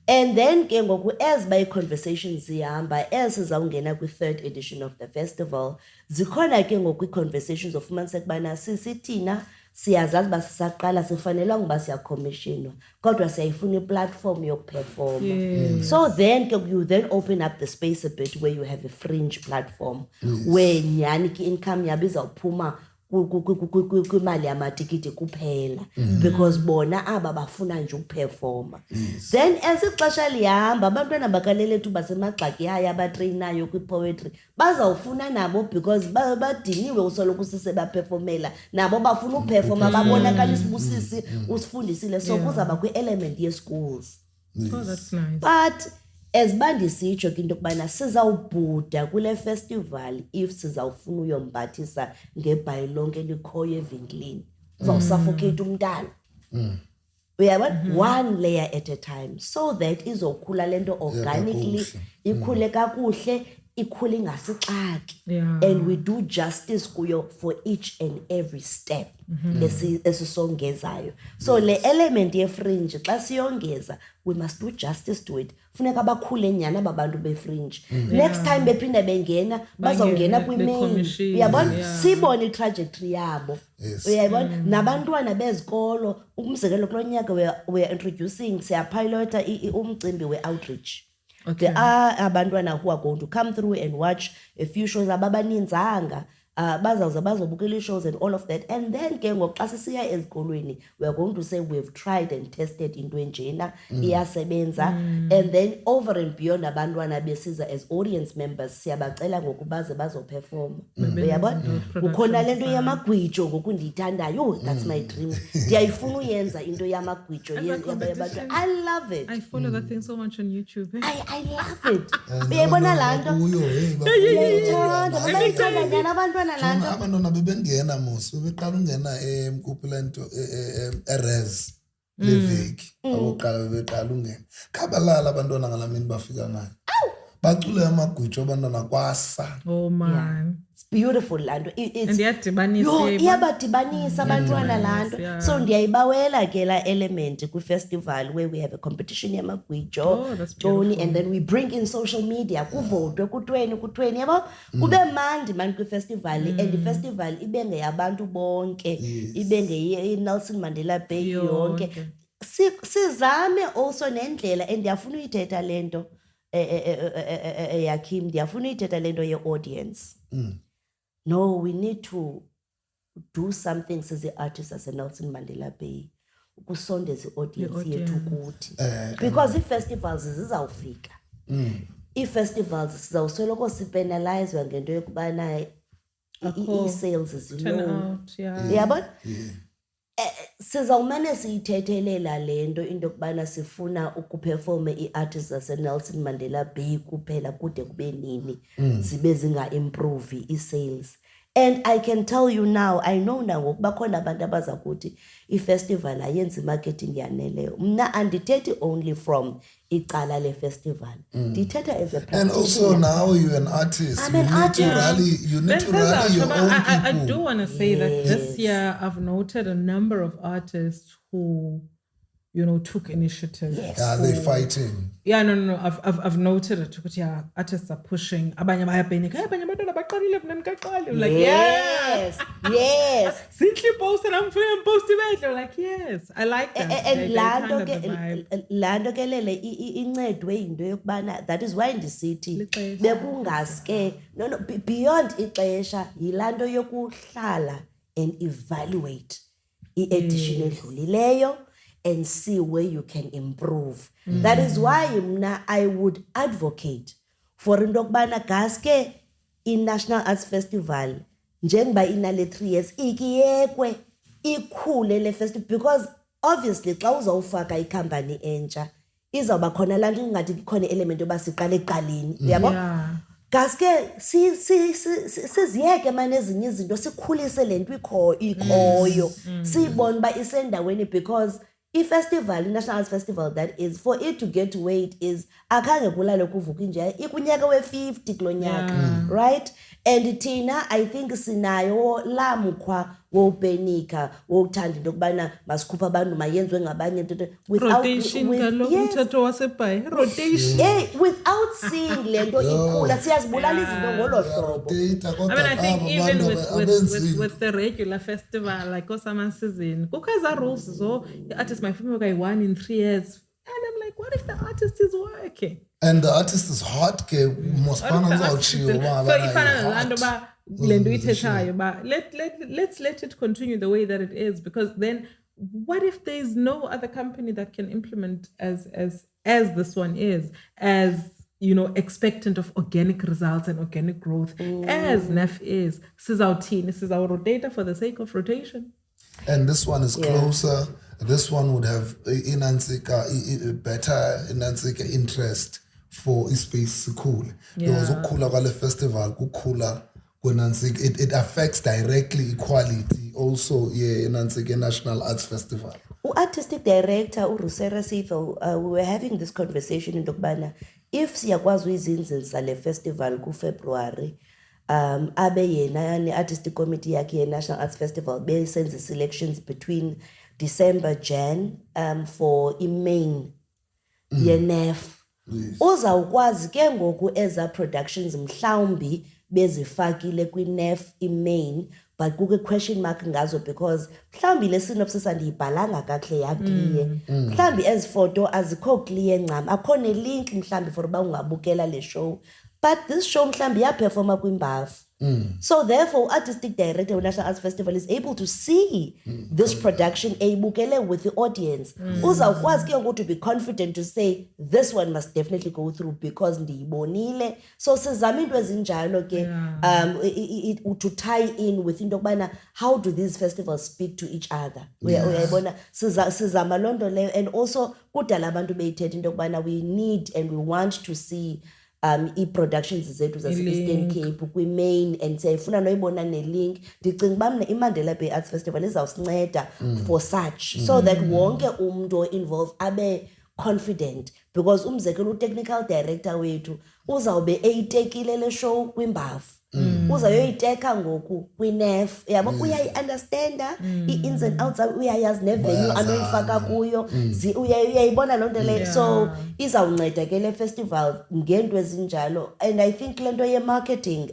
And then ke ngoku as by conversations zihamba, as sizawungena kwi-3rd edition of the festival, zikhona ke ngoku conversations of ufumaniseka ubana sisithina siyazazi uba sisaqala sifanelwa ngoba siyacommissionwa kodwa siyayifuna i-platform yokuperforma. So then you then open up the space a bit where you have a fringe platform where nyani ki income yabo izawuphuma kwimali yamatikiti kuphela, because bona aba bafuna nje ukuperforma. Then as ixesha lihamba abantwana bakaLelethu basemagxaki haya abatreyinayo kwi-poetry bazawufuna nabo, because badiniwe usoloku sisebaperformela, nabo bafuna uperforma babonakalisa ubusisi usifundisile. So kuzaba kwi-element ye-schools. Oh, that's nice. But as bandisitsho ke into yokubana sizawubhuda kule festival if sizawufuna uyombathisa ngebhayi lonke likhoyo evenkileni, uzawusuffocate umntana. Uyabona, one layer at a time, so that izokhula lento organically, ikhule kakuhle, ikhule ingasixaki. Yeah. And we do justice kuyo for each and every step esisongezayo. So le element ye-fringe xa siyongeza, we must do justice to it. Funeka bakhule nyana babantu be-fringe. Next time bephinda bengena bazawungena kwi-main. Uyabona sibone i-trajectory yabo. Uyayibona nabantwana bezikolo umzekelo kulo nyaka we are introducing siyapilota umcimbi we-outreach. Okay. There are abantwana who are going to come through and watch a few shows ababaninzanga bazobukela shows and all of that, and then ke ngoku xa sisiya ezikolweni we are going to say we've tried and tested into enjena iyasebenza, and then over and beyond abantwana besiza as audience members siyabacela ngoku baze bazoperform. Uyabona kukhona lento yamagwijo ngoku ndiyithandayo, that's my dream. Ndiyayifuna uyenza into yamagwijo yabantu. I love it. I follow that thing so much on YouTube. I love it. Uyayibona laa nto ndiyayithanda bayithanda nyana abantwana. Abantwana bebengena mos bebeqala ungena emkupula into erez leveki aboqala bebeqala ungena khabalala abantwana ngalamini bafika nayo bacule amagwijo abantwana kwasa. Oh man, it's beautiful lanto. And iyabadibanisa abantwana lanto. So ndiyayibawela ke la element ku festival where we have a competition yamagwijo Tony, and then we bring in social media kuvotwe ku20 yabo kube mandi man ku festival, and the festival ibe ngeyabantu bonke ibe ngeye Nelson Mandela Bay yonke. Sizame also nendlela, and ndiyafuna uyithetha lento Yakim, ndiyafuna uyithetha lento ye-audience. No, we need to do something as artists as Nelson Mandela Bay ukusondeza i-audience yethu kuthi, because i-festivals zizawufika. I-festivals sizawusoloko sipenalizwa ngento yokubana i-sales zilow. Yabona sizawumane siyithethelela lento into yokubana sifuna ukuperforme i-artists zaseNelson Mandela Bay kuphela kude kube nini zibe zinga-improve i-sales. And I can tell you now, I know nangoku bakhona abantu abaza kuthi i-festival ayenzi marketing yaneleyo. Mna andithethi only from icala le-festival. Ndithetha as a practitioner. And also now you're an artist. I'm an artist. You need to rally your own people. I do want to say that this year I've noted a number of artists who, took initiative. Yes. Yeah, they're fighting. Yeah, no. I've noted it. But yeah, artists are pushing. Abanye bayapenika. Abanye badala baqalile mina ngikaqali. Like yes. Simply post and I'm posting it. Like yes, I like that. And lando ke lele incedwe into yokubana, that is why ndisithi bekungaske no beyond ixesha yilando yokuhlala and evaluate i-edition edlulileyo and see where you can improve. That is why I would advocate for into yokubana gaske i-National Arts Festival njengoba inale 3 years ikiyekwe ikhule le festival, because obviously xa uzawufaka ikhampani entsha izawuba khona laa nto ingathi khona element yoba siqale ekuqaleni. Uyabo gaske siziyeke manje ezinye izinto sikhulise le nto ikhoyo siyibone uba isendaweni, because i-festival, i-National Arts Festival, that is, for it to get to where it is, akhange kulale kuvuka inje ikunyaka we-50 kulo nyaka, right? And thina I think sinayo lamkhwa wopenika wokuthanda into yokubana masikhupha abantu mayenziwe ngabanye without seeing le nto ikhula siyazibulala izinto ngolo hlobo. I mean, I think even with the regular festival like Osama season kukaza rules so the artist my film guy 1 in 3 years, and I'm like, what if the artist is working and the artist is hot ke mospana zawuchiyo so ifana nalando ba lendo ithethayo ba let's let it continue the way that it is, because then what if there is no other company that can implement as this one is, as expectant of organic results and organic growth as NEF is. This is our team, this is our rotator for the sake of rotation. And this one is closer. This one would have better interest for space cool. There was a cooler festival, kukula. It affects directly equality also National Arts Festival. Artistic director Rusera Sifo, we were having this conversation in Dokbana. if siyakwazi uyizinzisa le festival ku-February, abe yena ne-artistic committee yakhe ye-National Arts Festival besenza selections between December, Jan, for i-main ye-NEF. Uzawukwazi ke ngoku eza productions mhlawumbi bezifakile kwi-NEF i-main, but kuke question mark ngazo because mhlawumbi le synopsis andiyibhalanga kakuhle yakliye. Mhlawumbi ezi photo azikho clear ncam, akho ne-link mhlawumbi for uba ungabukela le show, but this show mhlawumbi yaperforma kwi-MBAF. So therefore, artistic director of National Arts Festival is able to see this production ebukele with the audience. Uzawukwazi ke ngoku to be confident to say this one must definitely go through because ndiyibonile. So sizama into ezinjalo ke to tie in with into yokubana how do these festivals speak to each other. Uyayibona sizama loo nto leyo, and also kudala abantu beyithetha into yokubana we need and we want to see i-productions zethu zase-Eastern Cape kwi-main, and siyayifuna noyibona ne-link. Ndicinga uba mna iMandela Bay Arts Festival izawusinceda for such, so that wonke umntu involved abe confident, because umzekelo u-technical director wethu uzawube eyitekile le show kwi-MBAF, uzayoyiteka ngoku kwi-NEF, yabo uyayi-understanda i-ins and outs, uyayazi nevenue anoyifaka kuyo, uyayibona loo nto leyo. So izawunceda ke le festival ngento ezinjalo. And I think le nto ye-marketing,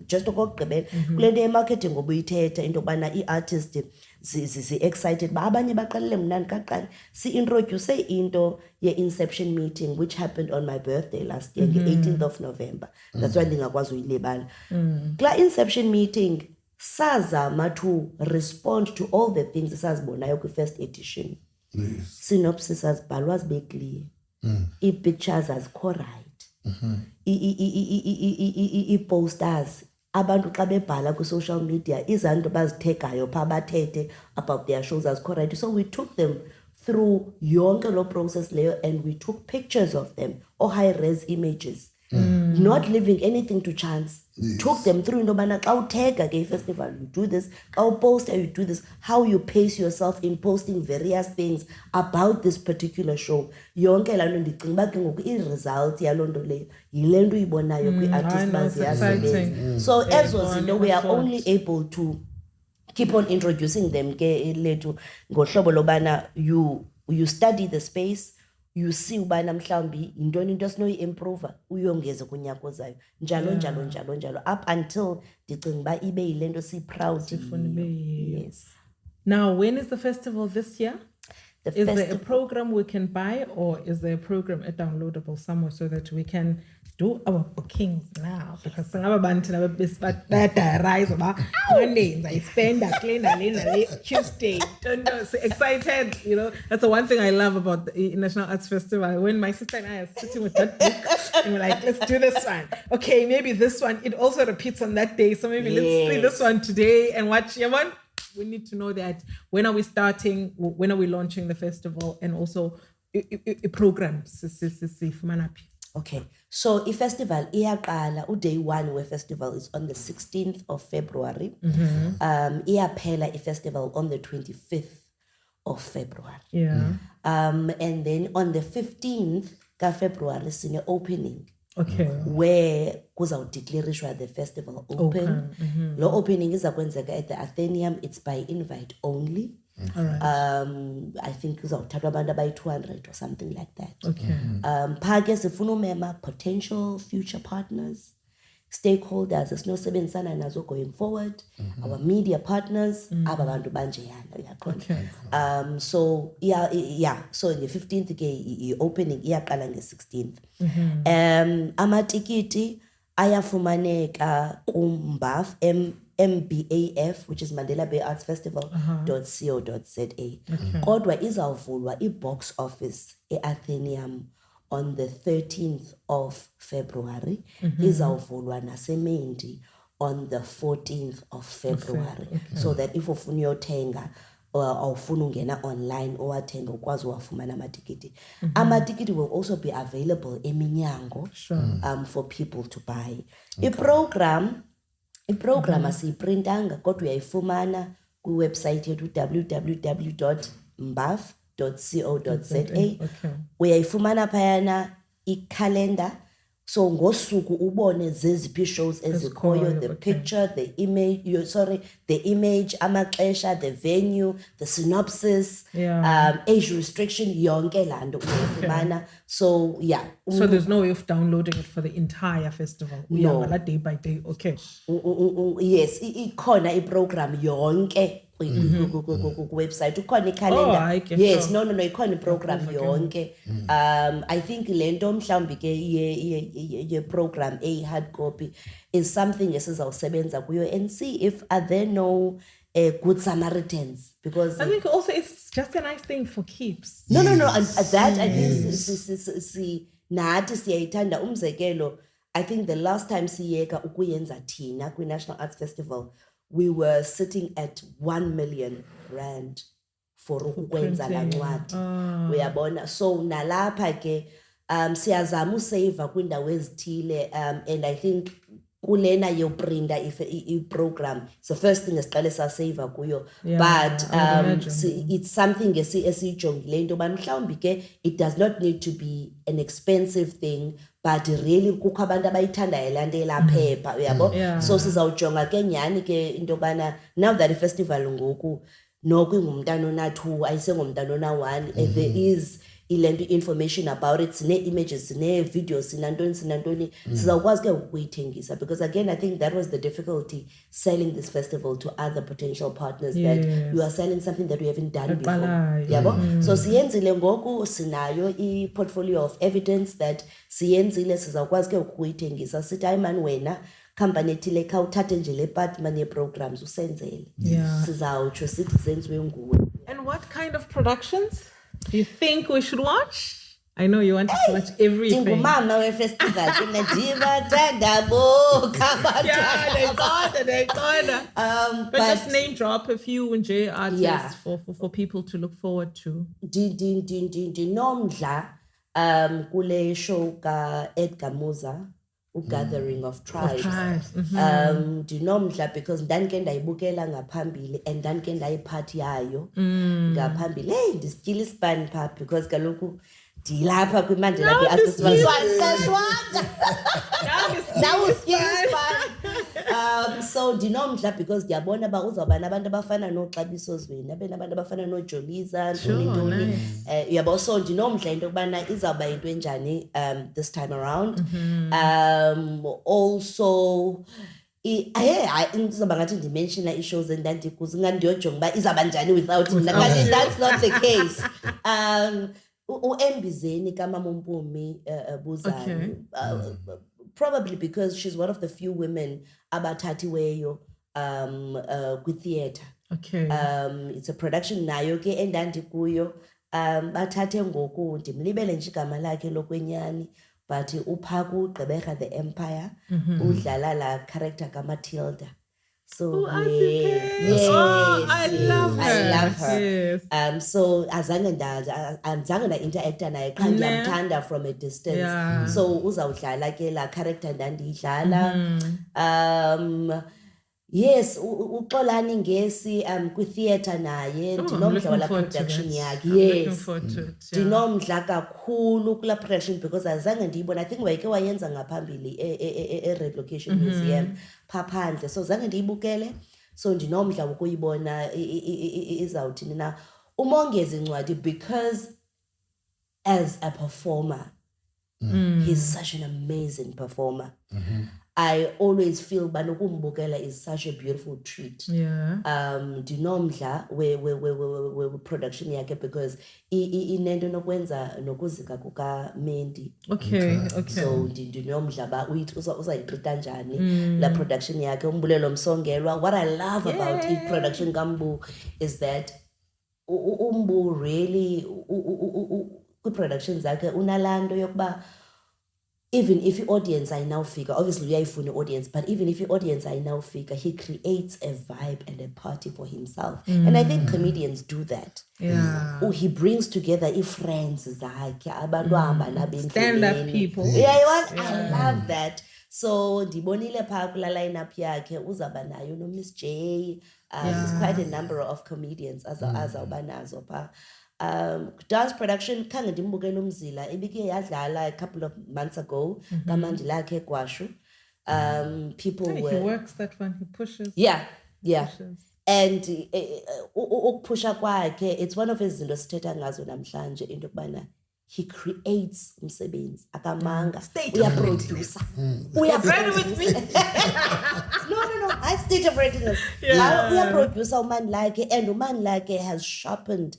just okokugqibela kule nto ye-marketing ngobuyithetha into yokubana ii-artist zi-excited ba abanye baqalele mna ndikaqala si-introduce into ye-inception meeting which happened on my birthday last year, nge-18th of November. That's why ndingakwazi uyilibala. Kula inception meeting sazama to respond to all the things esazibonayo kwi-first edition. Synopsis azibhalwa zibe clear, ii-pictures azikho right, ii-posters abantu xa bebhala ku-social media izanto bazithekayo phaa bathethe about their shows azikho right. So we took them through yonke lo process leyo, and we took pictures of them or high-res images, not leaving anything to chance. Took them through into yobana xa uthega ke festival you do this, xa uposta you do this, how you pace yourself in posting various things about this particular show. Yonke laa nto ndicinga uba ke ngoku i-result yaloo nto leyo yile nto uyibonayo kwi-artist baziyasebenza. So ezo zinto we are only able to keep on introducing them ke lethu ngohlobo lobana you study the space, you see ubana mhlawumbi yintoni into esinoyi-improva uyongeze kunyaka ozayo, njalo njalo njalo njalo up until ndicinga uba ibe yile nto siyi-proud. Yes. Now, when is the festival this year? Is there a program we can buy, or is there a program downloadable somewhere so that we can do our bookings now? Because some of Mondays I spend a clean Tuesday. Don't know, so excited. You know, that's the one thing I love about the National Arts Festival. When my sister and I are sitting with that book and we're like, let's do this one. Okay, maybe this one. It also repeats on that day, so maybe let's see this one today and watch. Yeah, we need to know that when are we starting, when are we launching the festival, and also a program. Okay, so the festival day one we festival is on the 16th of February. Iyaphela festival on the 25th of February. And then on the 15th of February sine opening. Okay. Where kuzawudeclarishwa the festival open. Lo opening is kwenzeka at the Athenaeum. It's by invite only. All right. I think kuzawuthathwa abantu abayi 200 or something like that. Okay. Phake sifuna umema potential future partners, stakeholders esinosebenzisana nazo going forward, our media partners, aba bantu banjeyana uyaqonda. So so the 15th ke opening iyaqala nge-16th. Amatikiti ayafumaneka ku-MBAF, MBAF, which is Mandela Bay Arts Festival .co.za. Kodwa izawuvulwa i-box office e-Athenaeum on the 13th of February. Izawuvulwa nasemendi on the 14th of February. So that if ufuna uyothenga awufuna ungena online owathenga ukwazi uwafumana amatikiti. Amatikiti will also be available eminyango for people to buy. I-program asiyiprintanga kodwa uyayifumana kwi-website yethu www.mbaf.co.za. Uyayifumana phayana i-calendar. So ngosuku ubone zeziphi shows ezikhoyo, the picture, the image, the image, amaxesha, the venue, the synopsis, age restriction, yonke lando uyayifumana. So yeah. So there's no way of downloading it for the entire festival. No. Day by day. Okay. Yes, ikhona iprogram yonke website. Ukhona calendar. Yes, sure. no, ikhona iprogram yonke. I think lento mhlawumbi ke ye program a hard copy is something esizawusebenza kuyo and see if are there no good Samaritans, because I think also it's just a nice thing for keeps. No, and that I think nathi siyayithanda umzekelo. I think the last time siyeka ukuyenza thina kwi-National Arts Festival, we were sitting at 1 million rand for ukwenza la ncwadi. Uyabona, so nalapha ke siyazama usave kwindawo ezithile, and I think kulena yoprinta i-program, it's the first thing esiqale sasave kuyo, but it's something esiyijongile into yoba mhlawumbi ke it does not need to be an expensive thing, but really kukho abantu abayithandayo laa nto elaphepha, uyabo. So sizawujonga ke nyhani ke into yobana now that i-festival ngoku noko ingumntana ona-2 ayisengumntana ona-1, there is ilento information about it, sine-images, sine-videos, sinantoni, sizawukwazi ke ukuyithengisa, because again I think that was the difficulty selling this festival to other potential partners, that you are selling something that we haven't done before. Yabo? So siyenzile ngoku, sinayo i-portfolio of evidence that siyenzile, sizawukwazi ke ukuyithengisa, sithi hayi man wena company ethile khawuthathe nje le part manje programs usenzele. Sizawutsho sithi zenziwe nguwe. And what kind of productions do you think we should watch? I know you want to watch everything. Mama we festival kunadiva tandabo but just name drop a few nje artists for people to look forward to. Dinomdla kule show ka Edgar Musa, Gathering of Tribes. Dinomdla because ndanike ndayibukela ngaphambili and ndanike ndayiphathi yayo ngaphambili. Hey, ndisikile ispan pha because kaloku dilapha kwi-Mandela Bay Arts Festival. So asiqeshwanga. Now usikile ispan. So dinomdla because ndiyabona ba uzawuba nabantu abafana noXabiso Zweni, abantu abafana noJolisa, ntoni. Uyabo, so dinomdla into yokubana izawuba into enjani this time around. Also ngizaba ngathi ndimensiona i-shows endandikuzo ngandiyojonga uba izawuba njani without mna, kanti that's not the case. U-Embizeni kamama Mpumi Buzani, probably because she's one of the few women abathathiweyo kwi-theatre. It's a production nayo ke endandikuyo, bathathe ngoku ndimlibele nje igama lakhe lokwenyani, but upha kuGqeberha the Empire, udlala la character kaMatilda. So I love her. Yes. So azange nda-interacta naye qha ndiyamthanda from a distance. So uzawudlala ke la character ndandiyidlala. Yes, uXolani Ngesi kwi-theatre naye, ndinomdla wala production yakhe. Yes, ndinomdla kakhulu kula production because azange ndiyibona. I think wayeke wayenza ngaphambili e-Red Location Museum phandle, so zange ndiyibukele, so ndinomdla ukuyibona izawuthini na. Umongezi Ncwadi, because as a performer, he's such an amazing performer. I always feel banokumbukela is such a beautiful treat. Dinomdla we production yakhe because inento nokwenza nokuzika kuka Mendi. Okay. So dinomdla ba uzayitreata njani la production yakhe, umbulelo Msongelwa. What I love about it production kambu is that umbu really ku productions zakhe unalando yokuba even if the audience I now figure, obviously we are an audience, but even if the audience I now figure, he creates a vibe and a party for himself. And I think comedians do that. He brings together friends, stand-up people. I love that. So ndibonile phaa kula lineup yakhe uzaba nayo no Miss J. There's quite a number of comedians azawuba nazo phaa. Dance production khange ndimbukele umzila ibike yadlala a couple of months ago kaMandela Bay Arts people He were works that one, he pushes. yeah Pushes. and ukupusha kwakhe it's one of his izinto sithetha ngazo namhlanje into yokubana he creates umsebenzi akamanga uyaproducer Ready with me? no I state of readiness uyaproducer umani lakhe and umani lakhe has sharpened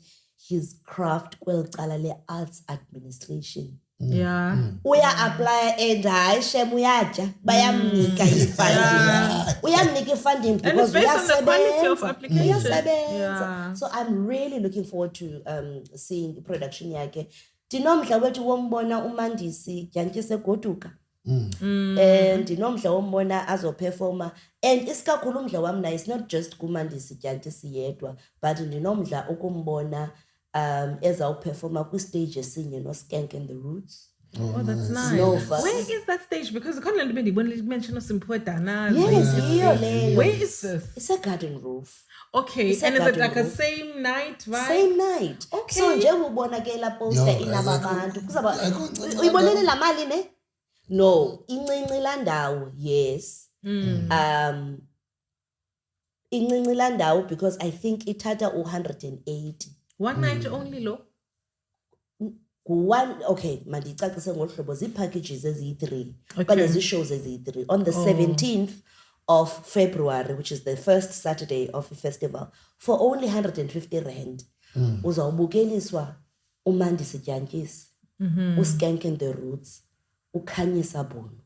his craft kweli cala le-arts administration. Yeah. Uya apply and hayi shem uyatya bayamnika i-funding. Uyamnika i-funding And because it's based on the quality of application. uyasebenza. Yeah. So I'm really looking forward to seeing the production yakhe. Ndinomdla wethu wombona uMandisi Dyantyi Goduka. Ndinomdla wombona azoperforma and isikakhulu umdla wami naye is not just kuMandisi Dyantyi yedwa but ndinomdla ukumbona ezawuperforma kwi-stage esinye no-Skank and the Roots. Oh, that's nice. Where is that stage? Because I can't remember when you mentioned Dana. Yes, where is this? It's a garden roof. Okay, It's and is it like roof. a same night, right? Same night. Okay. So nje ubona ke la poster inababantu kuzaba uyibonile la mali ne? No, incinci la ndawo, yes. Incinci la ndawo because I think ithatha 180. One night only, lo? Okay, mandicacise ngolu hlobo zii-packages eziyi-3 Okay. but ezi-shows eziyi-3 on the 17th of February, which is the first Saturday of the festival, for only 150 rand uzawubukeliswa uMandisi Dyantyi, uSkank and the Roots, uKhanyisa Bono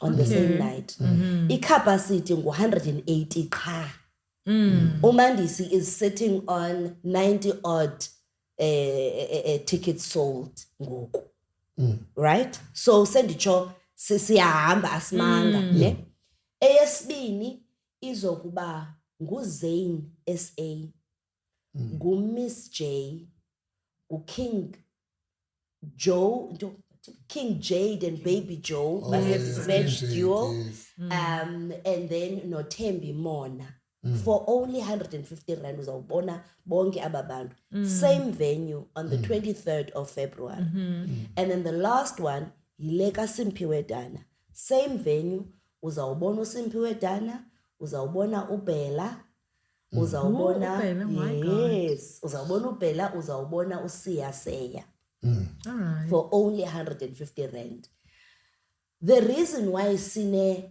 on the same night. I-capacity ngu-180 qha. uMandisi is sitting on 90 odd tickets sold ngoku. Right? So senditsho siyahamba asimanga ne. Eyesibini izokuba nguZane SA, nguMiss J, uKing Joe, King Jade and Baby Joe, match duo, and then Nothembi Mona. For only 150 rand uzawubona bonke ababantu. Same venue on the 23rd of February. And then the last one, yile kaSimphiwe Dana. Same venue, uzawubona uSimphiwe Dana, uzawubona uBella, uzawubona yes, uzawubona uBella, uzawubona uSiya Seya. All right. For only 150 rand. The reason why sine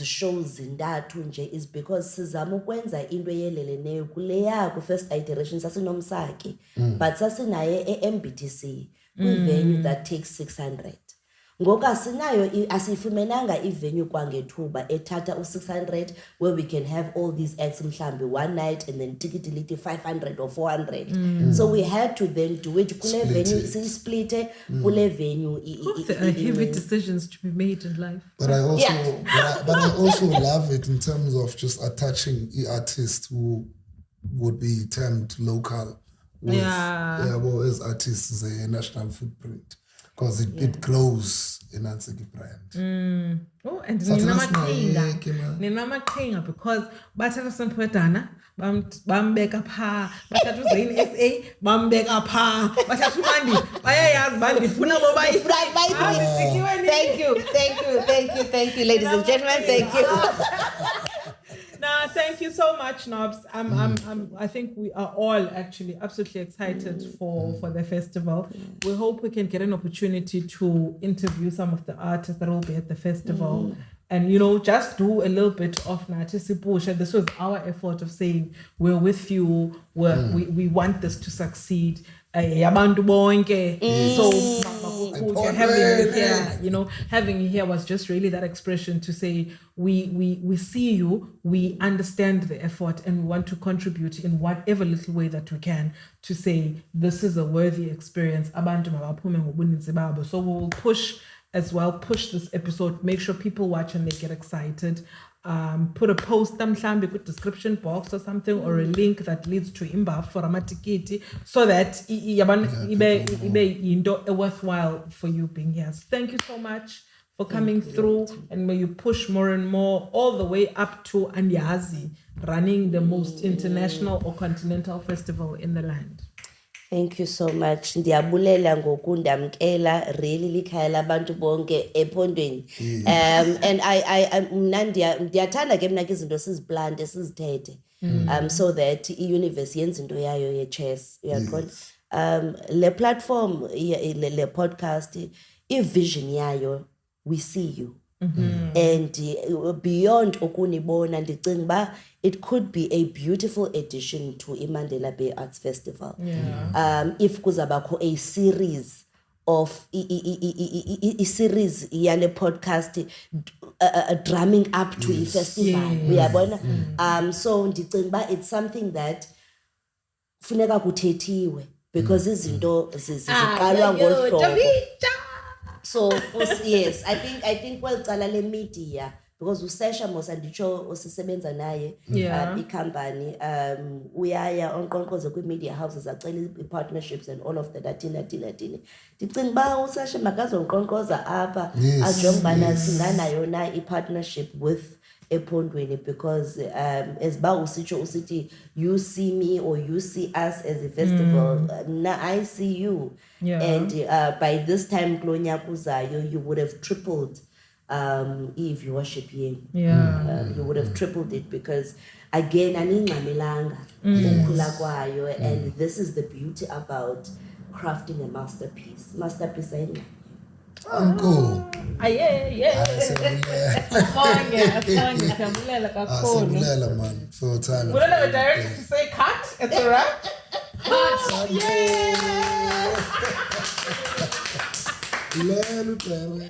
shows zintathu nje is because sizama ukwenza into eyeleleneyo kuleya ku-first iteration sasinomsaki but sasinaye e-MBTC kwi-venue that takes 600. Ngoku asiyifumenanga ivenue kwangethuba ethatha u-600 where we can have all these acts mhlambi one night and then tikiti lithi 500 or 400. So we had to then do it kule venue siyisplite kule venue. There are heavy decisions to be made in life. But I also love it in terms of just attaching artists who would be termed local with as artists a national footprint. Because it grows in Ansiki brand. Oh, and Nina Makinga because bathatha uSimphiwe Dana bambeka pha bathatha uZane SA bambeka pha bathatha uMandi bayayazi bandifuna bo Thank you, ladies and gentlemen. Thank you. Nah, thank you so much, Nobs. I think we are all actually absolutely excited for the festival. We hope we can get an opportunity to interview some of the artists that will be at the festival. And, just do a little bit of Natisipusha. This was our effort of saying, we're with you. We want this to succeed. Yabantu bonke. So having you here was just really that expression to say we see you, we understand the effort, and we want to contribute in whatever little way that we can to say this is a worthy experience. Abantu mabaphume ngobuninzi babo. So we will push this episode, make sure people watch and they get excited. Put a post mhlambi with description box or something, or a link that leads to MBAF for amatikiti, so that ibe into worthwhile for you being here. So thank you so much for coming through, and may you push more and more all the way up to Anyazi, running the most international or continental festival in the land. Thank you so much. Ndiyabulela ngokundamkela, really likhaya labantu bonke ephondweni. And I mna ndiyathanda ke mna ke izinto siziplante sizithethe. So that i-universe yenza into yayo ye-chess. Uyaqonda? Le platform le podcast i-vision yayo, we see you. And beyond okunibona ndicinga ba it could be a beautiful addition to Mandela Bay Arts Festival. If kuzabakho a series of a series yale podcast drumming up to a festival. Uyabona? So ndicinga ba it's something that funeka kuthethiwe because izinto ziqalwa ngolu hlobo. So yes, I think kwelcala le media because usesha mosandicho osisebenza naye icompany uyaya onqonqoze kwi media houses acela partnerships and all of that athina ndicinga ba usesha makazonqonqoza apha ajonge bana singanayo na I partnership with Ephondweni because as ba usithi you see me or you see us as a festival, now I see you. And by this time kuzayo you would have tripled viewership yenu. You would have tripled it because again aningxamelanga ukukhula kwayo, and this is the beauty about crafting a masterpiece ayini. Uncle. Yeah. Siyabulela man for your time. We don't have a director to say cut. It's a wrap. Cut. Yeah.